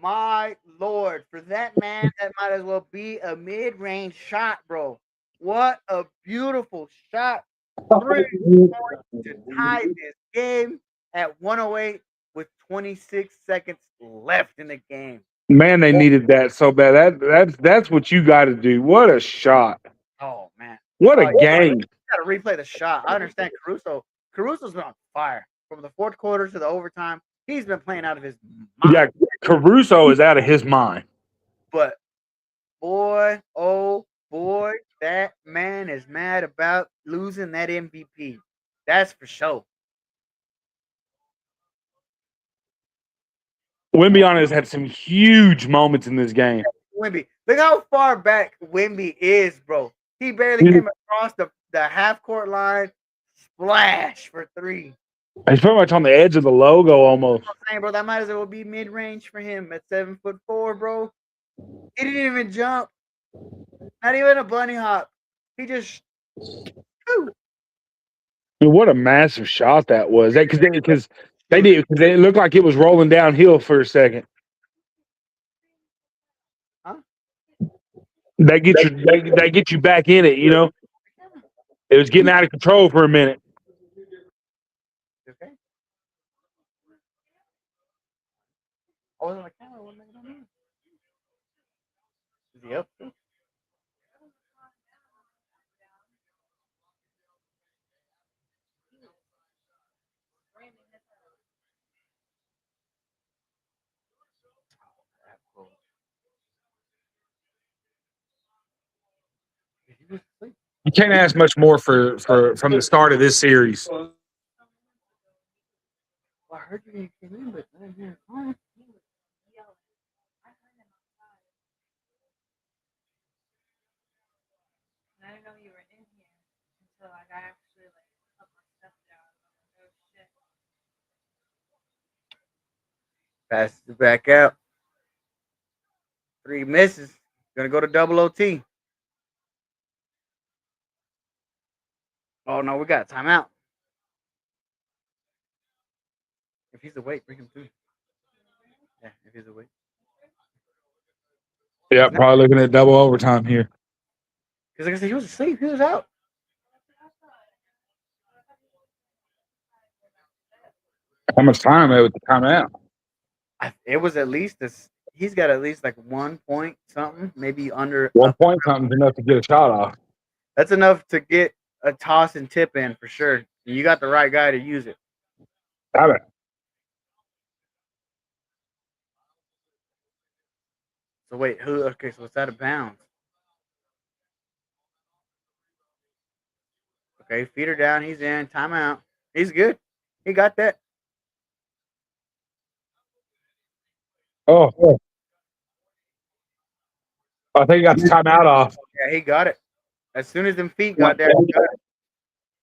My Lord, for that man, that might as well be a mid-range shot, bro. What a beautiful shot. 3 points to tie this game at 108 with 26 seconds left in the game. Man, they needed that so bad. That's what you got to do. What a shot. Oh, man. What a game. You got to replay the shot. I understand Caruso. Caruso's been on fire from the fourth quarter to the overtime. He's been playing out of his mind. Yeah, Caruso is out of his mind. But, boy, oh, boy, that man is mad about losing that MVP. That's for sure. Wemby has had some huge moments in this game. Wemby. Look how far back Wemby is, bro. He barely came across the half-court line. Splash for 3. He's pretty much on the edge of the logo almost. I'm saying, bro, that might as well be mid-range for him at 7'4", bro. He didn't even jump. Not even a bunny hop. He just... What a massive shot that was. Because it looked like it was rolling downhill for a second. Huh? That gets you back in it, you know. It was getting out of control for a minute. Okay. I was on the camera. What am I doing? Is he up? You can't ask much more for from the start of this series. Well, I heard you came in, but I didn't hear it. Passes it back out. 3 misses. Gonna go to double OT. Oh no, we got a timeout. If he's awake, bring him through. Yeah, if he's awake. Yeah, probably looking at double overtime here. Because like I said, he was asleep. He was out. How much time with the timeout? It was at least this. He's got at least like 1 point something, maybe under. 1 point something's enough to get a shot off. That's enough to get a toss and tip in for sure. And you got the right guy to use it. Got it. So wait, who? Okay, so it's out of bounds. Okay, feet her down. He's in. Timeout. He's good. He got that. Oh, I think he got the timeout off. Yeah, he got it. As soon as them feet got there, he got it.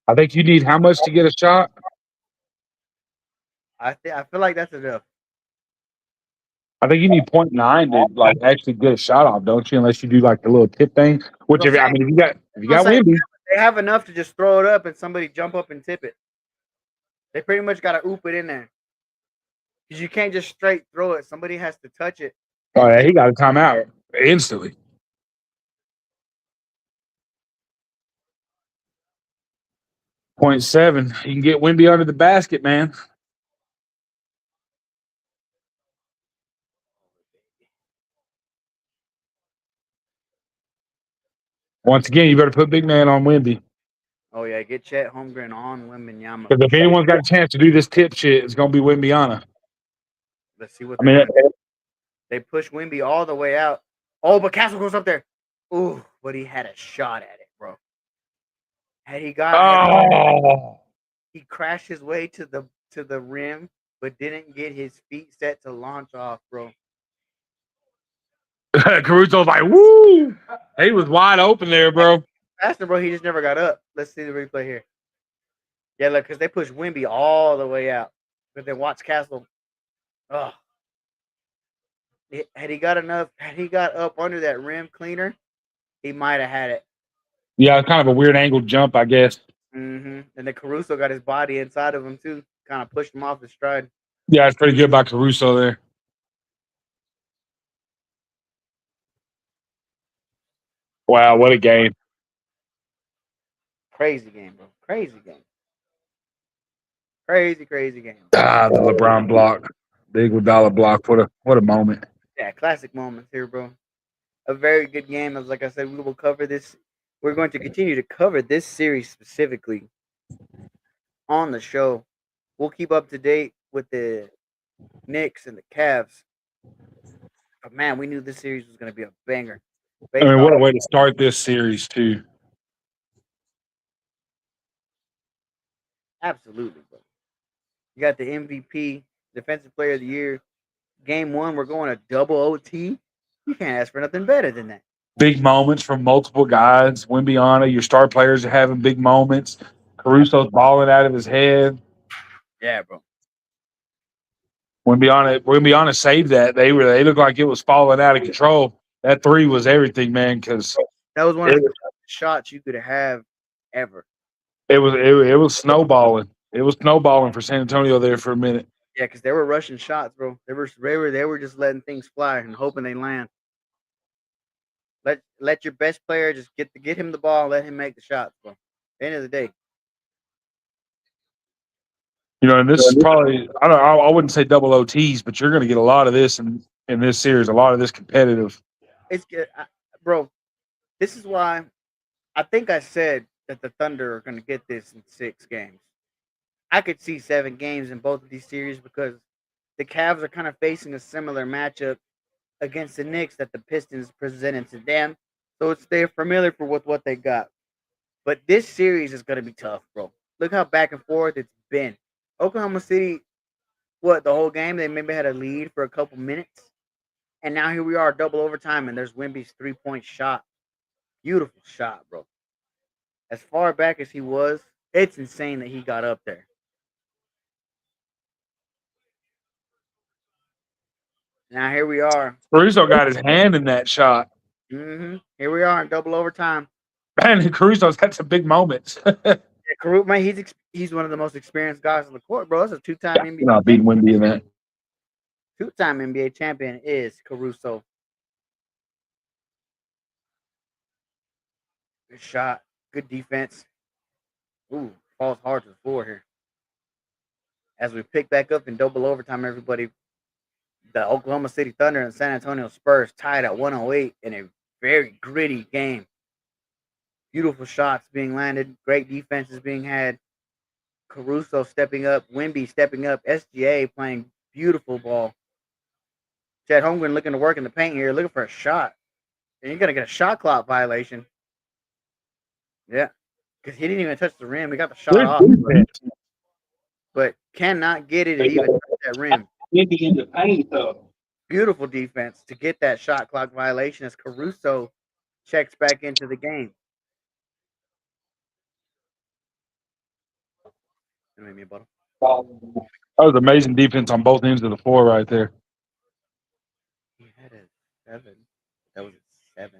I think you need how much to get a shot? I feel like that's enough. I think you need 0.9 to like actually get a shot off, don't you? Unless you do like the little tip thing. Which if I mean, if you got Wimby, they have enough to just throw it up and somebody jump up and tip it. They pretty much got to oop it in there because you can't just straight throw it. Somebody has to touch it. Oh yeah, he got a timeout instantly. 0.7. You can get Wimby under the basket, man. Once again, you better put big man on Wimby. Oh yeah, get Chet Holmgren on Wembanyama. Because if anyone's got a chance to do this tip shit, it's gonna be Wimbyana. Let's see what I mean, they push Wimby all the way out. Oh, but Castle goes up there. Ooh, but he had a shot at it, bro. Had he got he crashed his way to the rim, but didn't get his feet set to launch off, bro. Caruso's like, woo! He was wide open there, bro. Faster, bro. He just never got up. Let's see the replay here. Yeah, look, because they pushed Wimby all the way out. But then watch Castle. Oh. Had he got up under that rim cleaner, he might have had it. Yeah, it's kind of a weird angled jump, I guess. Mm-hmm. And then Caruso got his body inside of him, too. Kind of pushed him off his stride. Yeah, it's pretty good by Caruso there. Wow, what a game. Crazy game, bro. Crazy game. Crazy game. Ah, the LeBron block. Big Iguodala block. What a moment. Yeah, classic moments here, bro. A very good game. As like I said, we will cover this. We're going to continue to cover this series specifically on the show. We'll keep up to date with the Knicks and the Cavs. But man, we knew this series was going to be a banger. I mean, what a way to start this series, too. Absolutely, bro. You got the MVP, Defensive Player of the Year. Game 1, we're going to double OT. You can't ask for nothing better than that. Big moments from multiple guys. Wembanyama, your star players are having big moments. Caruso's balling out of his head. Yeah, bro. Wembanyama saved that. They looked like it was falling out of control. That three was everything, man. Because that was one of the best shots you could have ever. It was snowballing. It was snowballing for San Antonio there for a minute. Yeah, because they were rushing shots, bro. They were just letting things fly and hoping they land. Let your best player just get him the ball, and let him make the shots, bro. At the end of the day. You know, and this is probably I wouldn't say double OTs, but you're going to get a lot of this in this series, a lot of this competitive. It's good, bro. This is why I think I said that the Thunder are going to get this in 6 games. I could see 7 games in both of these series because the Cavs are kind of facing a similar matchup against the Knicks that the Pistons presented to them. So they're familiar with what they got. But this series is going to be tough, bro. Look how back and forth it's been. Oklahoma City, the whole game, they maybe had a lead for a couple minutes. And now here we are, double overtime, and there's Wemby's 3-point shot. Beautiful shot, bro. as far back as he was, it's insane that he got up there. Now here we are. Caruso got his hand in that shot. Here we are in double overtime. Man, Caruso's had some big moments. Yeah, man, he's one of the most experienced guys on the court, bro. That's a two-time NBA. Not beating Wemby in that. Two-time NBA champion is Caruso. Good shot, good defense. Ooh, falls hard to the floor here. As we pick back up in double overtime, everybody, the Oklahoma City Thunder and San Antonio Spurs tied at 108 in a very gritty game. Beautiful shots being landed, great defenses being had. Caruso stepping up, Wemby stepping up, SGA playing beautiful ball. Chet Holmgren looking to work in the paint here, looking for a shot. And you're going to get a shot clock violation. Yeah, because he didn't even touch the rim. He got the shot off, but cannot get it and even touch that rim. Wemby in the paint, though. Beautiful defense to get that shot clock violation as Caruso checks back into the game. Make me a bottle. That was amazing defense on both ends of the floor right there. He had a 7. That was a 7.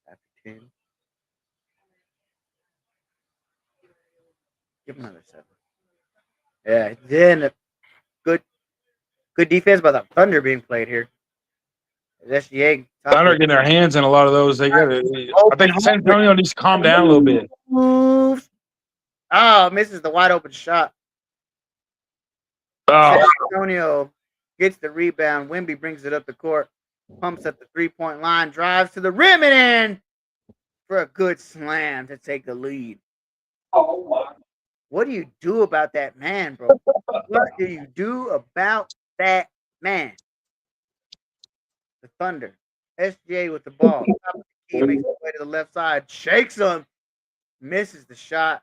After 10. Give him another 7. Yeah, then good defense by the Thunder being played here. SGA. Thunder getting their hands in a lot of those. They got it. I think San Antonio needs to calm down a little bit. Moves. Oh, misses the wide open shot. Oh. San Antonio gets the rebound. Wemby brings it up the court. Pumps at the 3-point line. Drives to the rim and in for a good slam to take the lead. Oh, my. What do you do about that man, bro? What do you do about that man? The Thunder. SGA with the ball. Top of the key, makes his way to the left side. Shakes him. Misses the shot.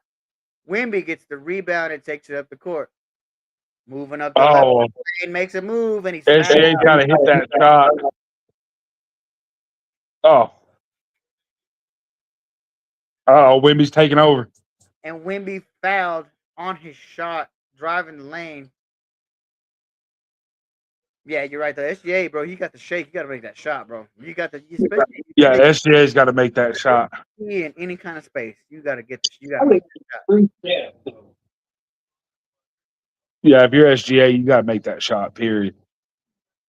Wemby gets the rebound and takes it up the court. Moving up the left lane, makes a move, and he's SGA got to hit that shot. Oh. Wemby's taking over. And Wemby fouled on his shot, driving the lane. Yeah, you're right. The SGA, bro, he got the shake. You got to make that shot, bro. You got the especially. Yeah, SGA's got to make that shot. In any kind of space, you got to get this. You got to make that shot. Yeah, if you're SGA, you got to make that shot. Period.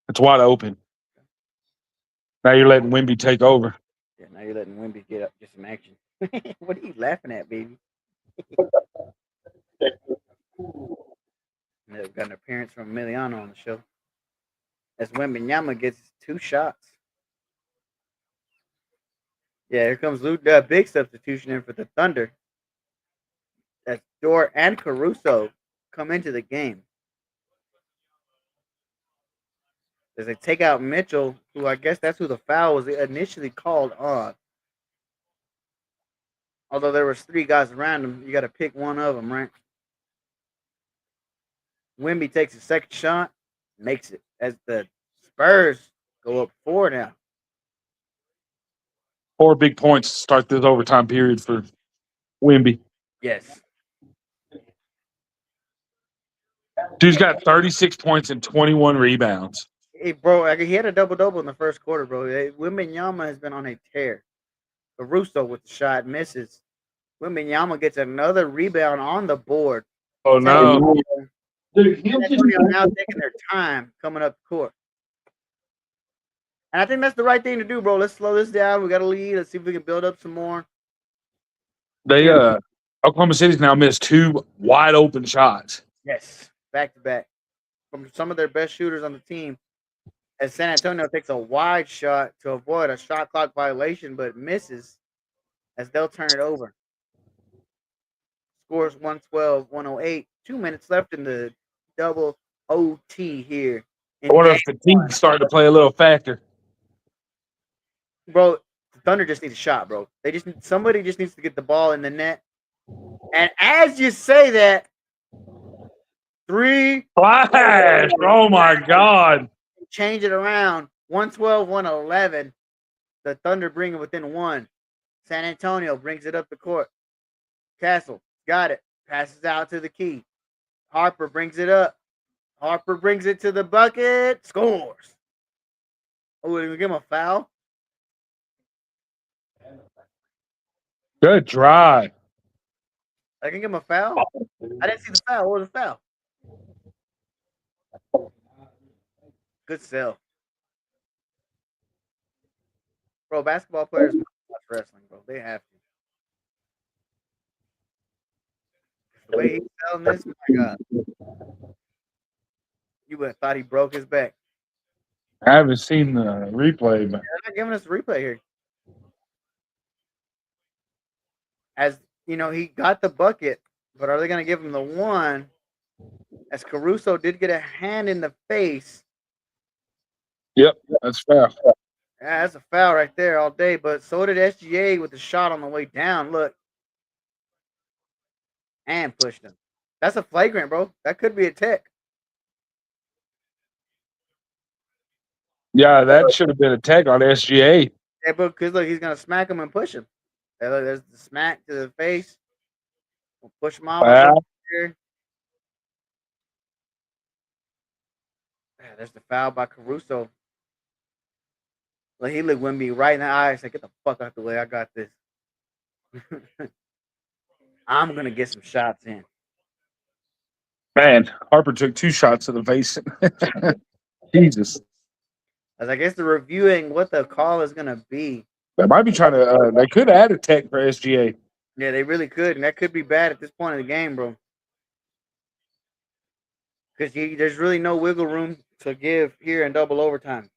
It's wide open. Now you're letting Wemby take over. Yeah, now you're letting Wemby get up, get some action. What are you laughing at, baby? We've got an appearance from Emiliano on the show. As Wembanyama gets 2 shots. Yeah, here comes Luke. Big substitution in for the Thunder. As Dort and Caruso come into the game. As they take out Mitchell, who I guess that's who the foul was initially called on. Although there was 3 guys around him, you got to pick one of them, right? Wemby takes a second shot, makes it. As the Spurs go up 4 now. 4 big points to start this overtime period for Wemby. Yes. Dude's got 36 points and 21 rebounds. Hey, bro, he had a double-double in the first quarter, bro. Wembanyama has been on a tear. Caruso with the shot misses. Wembanyama gets another rebound on the board. Oh, no. Dude, now taking their time coming up the court. And I think that's the right thing to do, bro. Let's slow this down. We got to lead. Let's see if we can build up some more. Oklahoma City's now missed 2 wide open shots. Yes, back to back from some of their best shooters on the team. As San Antonio takes a wide shot to avoid a shot clock violation, but misses as they'll turn it over. Scores 112-108. 2 minutes left in the double OT here. I wonder if fatigue started to play a little factor. Bro, the Thunder just need a shot, bro. Somebody just needs to get the ball in the net. And as you say that, 3 flash. Oh my God. Change it around. 112-111. The Thunder bring it within 1. San Antonio brings it up the court. Castle got it. Passes out to the key. Harper brings it up. Harper brings it to the bucket. Scores. Oh, we're gonna give him a foul. Good drive. I can give him a foul. I didn't see the foul. What was the foul? Good sell. Bro, basketball players must watch wrestling, bro. They have to. The way he's selling this, my God. You would have thought he broke his back. I haven't seen the replay, but They're not giving us a replay here. As you know, he got the bucket, but are they going to give him the one? As Caruso did get a hand in the face. yep, that's foul. Yeah, that's a foul right there all day. But so did SGA with the shot on the way down. Look. And pushed him. That's a flagrant, bro. That could be a tech. Yeah, that should have been a tag on SGA. Yeah, but because look, he's going to smack him and push him. Hey, look, there's the smack to the face. We'll push him off. Here. Yeah, there's the foul by Caruso. Like, he looked Wimby right in the eye. Said, "Get the fuck out the way. I got this. I'm gonna get some shots in." Man, Harper took 2 shots to the face. Jesus. As I guess they're reviewing what the call is gonna be. They might be trying to. They could add a tech for SGA. Yeah, they really could, and that could be bad at this point in the game, bro. Because there's really no wiggle room to give here in double overtime.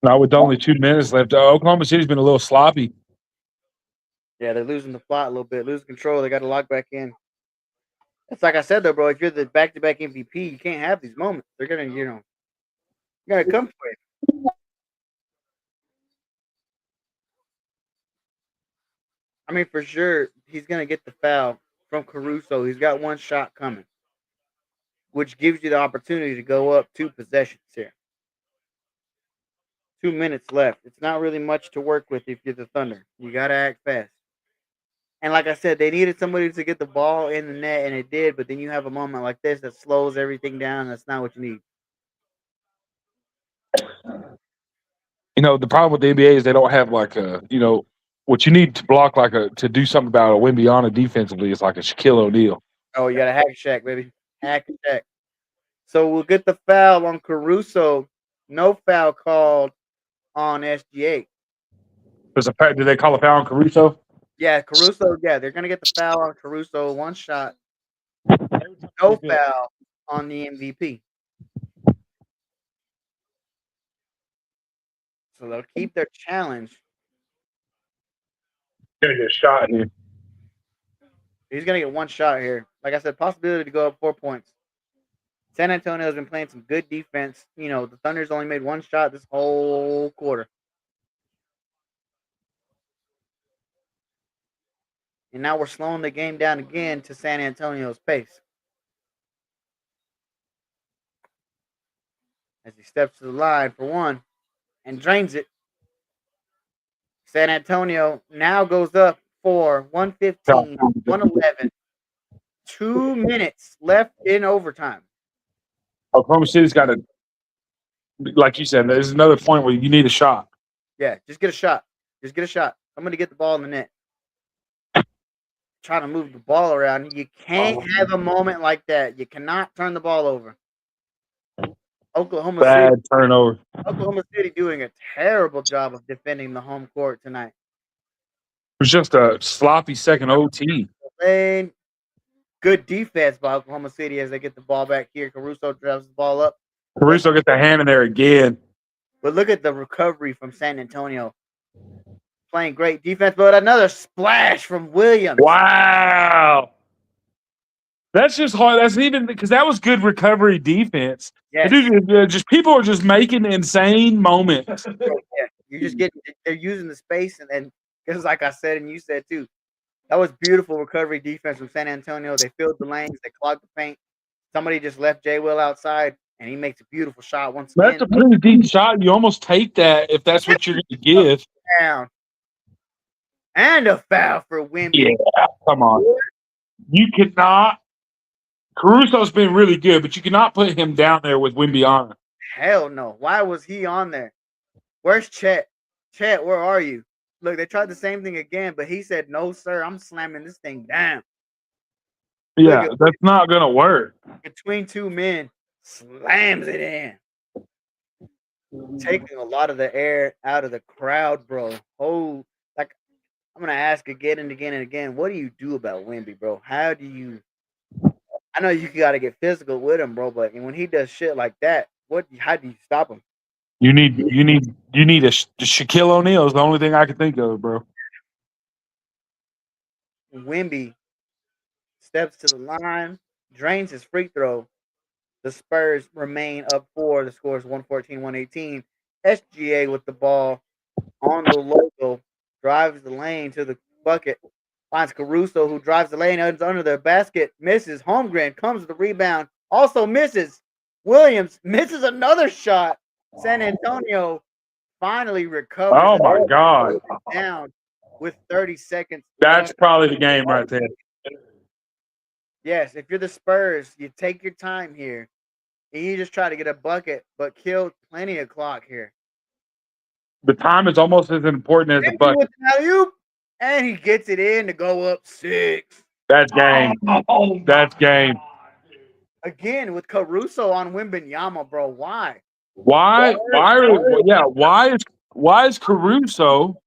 Not with only 2 minutes left. Oklahoma City's been a little sloppy. Yeah, they're losing the plot a little bit, losing control. They got to lock back in. It's like I said, though, bro. If you're the back-to-back MVP, you can't have these moments. They're gonna, you gotta come for it. I mean, for sure, he's gonna get the foul from Caruso. He's got one shot coming, which gives you the opportunity to go up 2 possessions here. 2 minutes left. It's not really much to work with if you're the Thunder. You gotta act fast. And like I said, they needed somebody to get the ball in the net, and it did. But then you have a moment like this that slows everything down. That's not what you need. You know, the problem with the NBA is they don't have like a, what you need to block to do something about a Wimbyana defensively is like a Shaquille O'Neal. Oh, you got a hack shack, baby. Hack shack. So we'll get the foul on Caruso. No foul called on SGA. Did they call a foul on Caruso? Yeah, Caruso. Yeah, they're gonna get the foul on Caruso. One shot. No foul on the MVP. So they'll keep their challenge. Gonna get a shot here. He's gonna get one shot here. Like I said, possibility to go up 4 points. San Antonio has been playing some good defense. The Thunder's only made one shot this whole quarter. And now we're slowing the game down again to San Antonio's pace. As he steps to the line for one and drains it. San Antonio now goes up for 115, 111. 2 minutes left in overtime. Oklahoma City's got to, like you said, there's another point where you need a shot. Yeah, just get a shot. Just get a shot. Somebody get the ball in the net. Trying to move the ball around. You can't have a moment like that. You cannot turn the ball over. Oklahoma Bad City. Turnover. Oklahoma City doing a terrible job of defending the home court tonight. It was just a sloppy second OT. Good defense by Oklahoma City as they get the ball back here. Caruso drives the ball up. Caruso gets a hand in there again. But look at the recovery from San Antonio. Playing great defense, but another splash from Williams. Wow. That's just hard. That's even because that was good recovery defense. Yes. Dude, just people are just making insane moments. Yeah, they're using the space and because like I said and you said too, that was beautiful recovery defense from San Antonio. They filled the lanes, they clogged the paint. Somebody just left Jay Will outside and he makes a beautiful shot once again. That's a pretty deep shot. You almost take that if that's what you're going to give. Down. And a foul for Wimby. Yeah, come on. You cannot. Caruso's been really good, but you cannot put him down there with Wimbiana. Hell no. Why was he on there? Where's Chet? Chet, where are you? Look, they tried the same thing again, but he said, "No, sir, I'm slamming this thing down." Look Yeah, at that's not gonna work. between two men, slams it in, taking a lot of the air out of the crowd, bro. Oh, like I'm gonna ask again and again and again, what do you do about Wimby, bro? How do you? I know you got to get physical with him, bro, but when he does shit like that, what? How do you stop him? You need a Shaquille O'Neal is the only thing I can think of, bro. Wimby steps to the line, drains his free throw. The Spurs remain up four. The score is 114-118. SGA with the ball on the logo, drives the lane to the bucket, finds Caruso, who drives the lane under the basket, misses. Holmgren comes to the rebound, also misses. Williams misses another shot. San Antonio finally recovers Oh and my God, down with 30 seconds that's left. probably the game right there. Yes, if you're the Spurs, you take your time here. And you just try to get a bucket, but kill plenty of clock here. The time is almost as important as the Empty with bucket. an alley-oop, and he gets it in to go up 6. That's game. That's game. Again with Caruso on Wimbenyama, bro. Why? Why? Yeah. Why is Caruso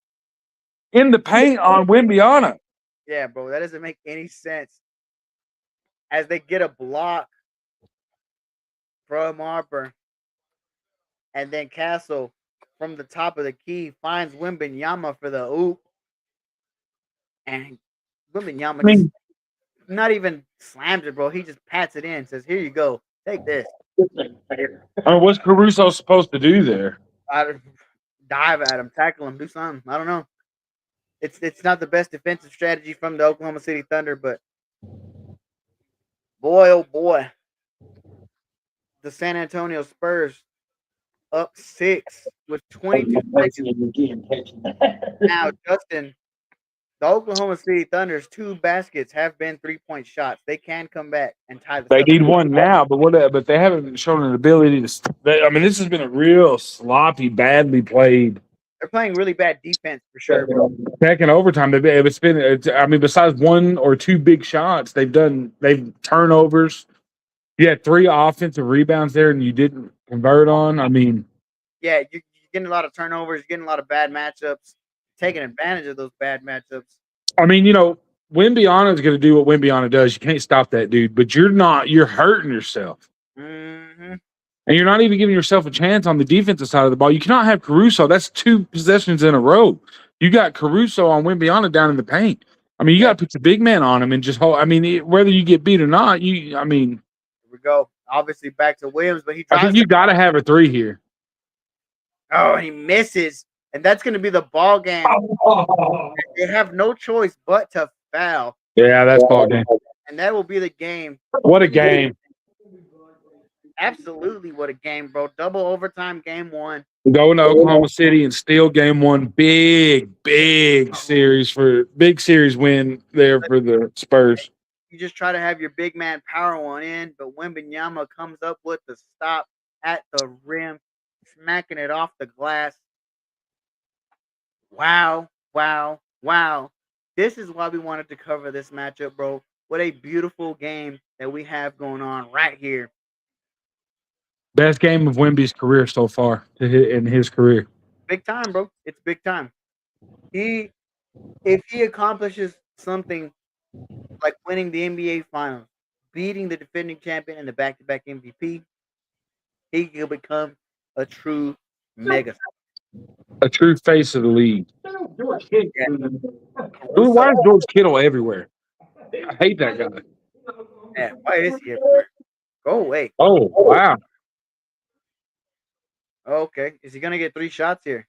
in the paint on Wimbiana? Yeah, bro, that doesn't make any sense. As they get a block from Harper, and then Castle from the top of the key finds Wimbenyama for the oop, and I Wimbenyama just mean, not even slams it, bro. He just pats it in, says, "Here you go, take this." what's Caruso supposed to do there? I dive at him, tackle him, do something. I don't know. It's not the best defensive strategy from the Oklahoma City Thunder, but boy, oh boy, the San Antonio Spurs up 6 with 22 seconds. Now, Justin, the Oklahoma City Thunder's 2 baskets have been 3-point shots. They can come back and tie this They up. need one now, but But they haven't shown an ability to. I mean, this has been a real sloppy, badly played. They're playing really bad defense for sure, bro. Second overtime, it's been. I mean, besides one or two big shots, they've turnovers. You had 3 offensive rebounds there, and you didn't convert on. I mean, Yeah, you're getting a lot of turnovers, you're getting a lot of bad matchups, taking advantage of those bad matchups. Wimbiana is going to do what Wimbiana does. You can't stop that dude, but you're not. You're hurting yourself. Mm-hmm. And you're not even giving yourself a chance on the defensive side of the ball. You cannot have Caruso. That's 2 possessions in a row. You got Caruso on Wimbiana down in the paint. I mean, you Yeah, got to put the big man on him and just hold. I mean, whether you get beat or not, here we go. Obviously back to Williams, but he I think drives. you got to have a 3 here. Oh, he misses, and that's going to be the ball game. They have no choice but to foul, Yeah, that's ball game. and that will be the game. What a game. Absolutely, what a game, bro! Double overtime, game 1. Going to Oklahoma City and steal game 1. Big series win there for the Spurs. You just try to have your big man power one in, but Wembanyama comes up with the stop at the rim, smacking it off the glass. Wow, wow, wow. This is why we wanted to cover this matchup, bro. What a beautiful game that we have going on right here. Best game of Wemby's career so far in his career. Big time, bro. It's big time. He if he accomplishes something like winning the NBA finals, beating the defending champion and the back-to-back MVP, he could become a true mega. A true face of the league. Yeah, Why Caruso. is George Kittle everywhere? I hate that guy. Yeah, why is he everywhere? Go away. Oh, wow. Okay, is he gonna get 3 shots here?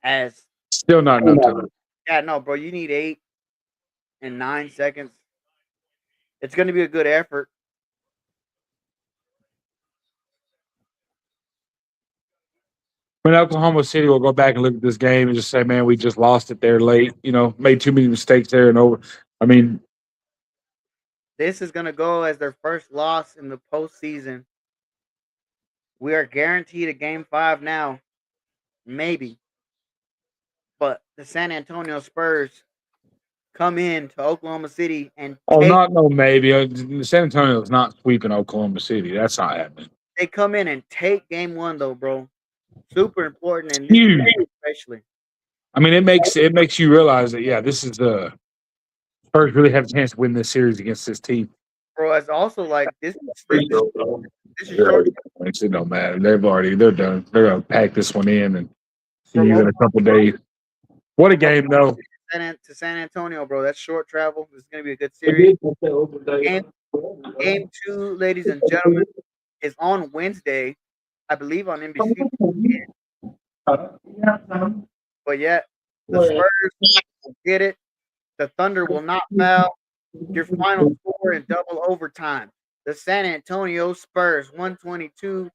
As Still not enough time. yeah, no, bro, you need 8 and 9 seconds. It's gonna be a good effort. When Oklahoma City will go back and look at this game and just say, "Man, we just lost it there late. Made too many mistakes there and over." I mean, This is gonna go as their first loss in the postseason. We are guaranteed a game 5 now, maybe. But the San Antonio Spurs come in to Oklahoma City and oh, take. not no maybe. San Antonio is not sweeping Oklahoma City. That's not happening. They come in and take game 1 though, bro. Super important in this Huge. game, especially. I mean, it makes you realize that this is the Spurs really have a chance to win this series against this team. Bro, it's also like this is short. It don't matter. They're done. They're gonna pack this one in and see From you in a couple days. What a game, though. To San Antonio, bro. That's short travel. This is gonna be a good series. Game game 2, ladies and gentlemen, is on Wednesday, I believe on NBC. But yet the Spurs will get it. The Thunder will not foul. Your final score in double overtime. The San Antonio Spurs 122.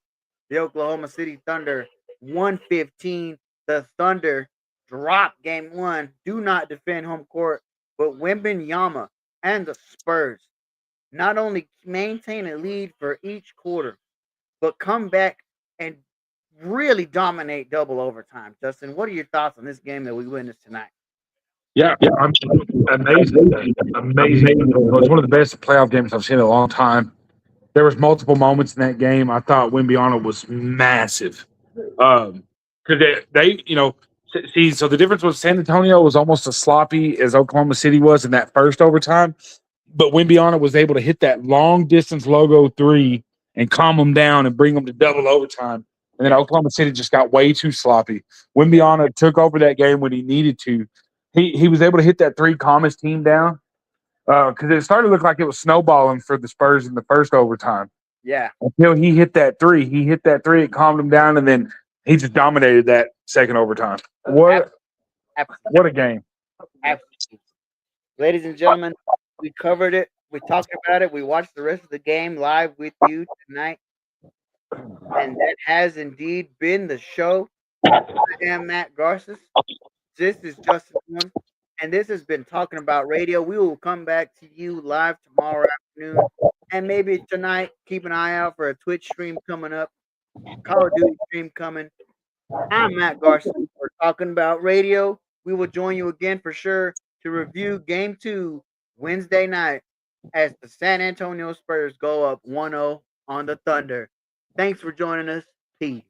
The Oklahoma City Thunder 115. The Thunder drop game 1. Do not defend home court. But Wembanyama and the Spurs not only maintain a lead for each quarter, but come back and really dominate double overtime. Justin, what are your thoughts on this game that we witnessed tonight? Yeah, I'm amazing. Amazing. It was one of the best playoff games I've seen in a long time. There was multiple moments in that game. I thought Wembyana was massive. Because see, so the difference was San Antonio was almost as sloppy as Oklahoma City was in that first overtime, but Wembyana was able to hit that long distance logo three and calm them down and bring them to double overtime. And then Oklahoma City just got way too sloppy. Wembyana took over that game when he needed to. He was able to hit that three, calm his team down because it started to look like it was snowballing for the Spurs in the first overtime. Yeah. Until he hit that three. He hit that three, it calmed him down, and then he just dominated that second overtime. What a game. Absolutely. Ladies and gentlemen, we covered it. We talked about it. We watched the rest of the game live with you tonight. And that has indeed been the show. I am Matt Garces. This is Justin One. And this has been Talking About Radio. We will come back to you live tomorrow afternoon. And maybe tonight, keep an eye out for a Twitch stream coming up. Call of Duty stream coming. I'm Matt Garson. We're Talking About Radio. We will join you again for sure to review Game 2 Wednesday night as the San Antonio Spurs go up 1-0 on the Thunder. Thanks for joining us. Peace.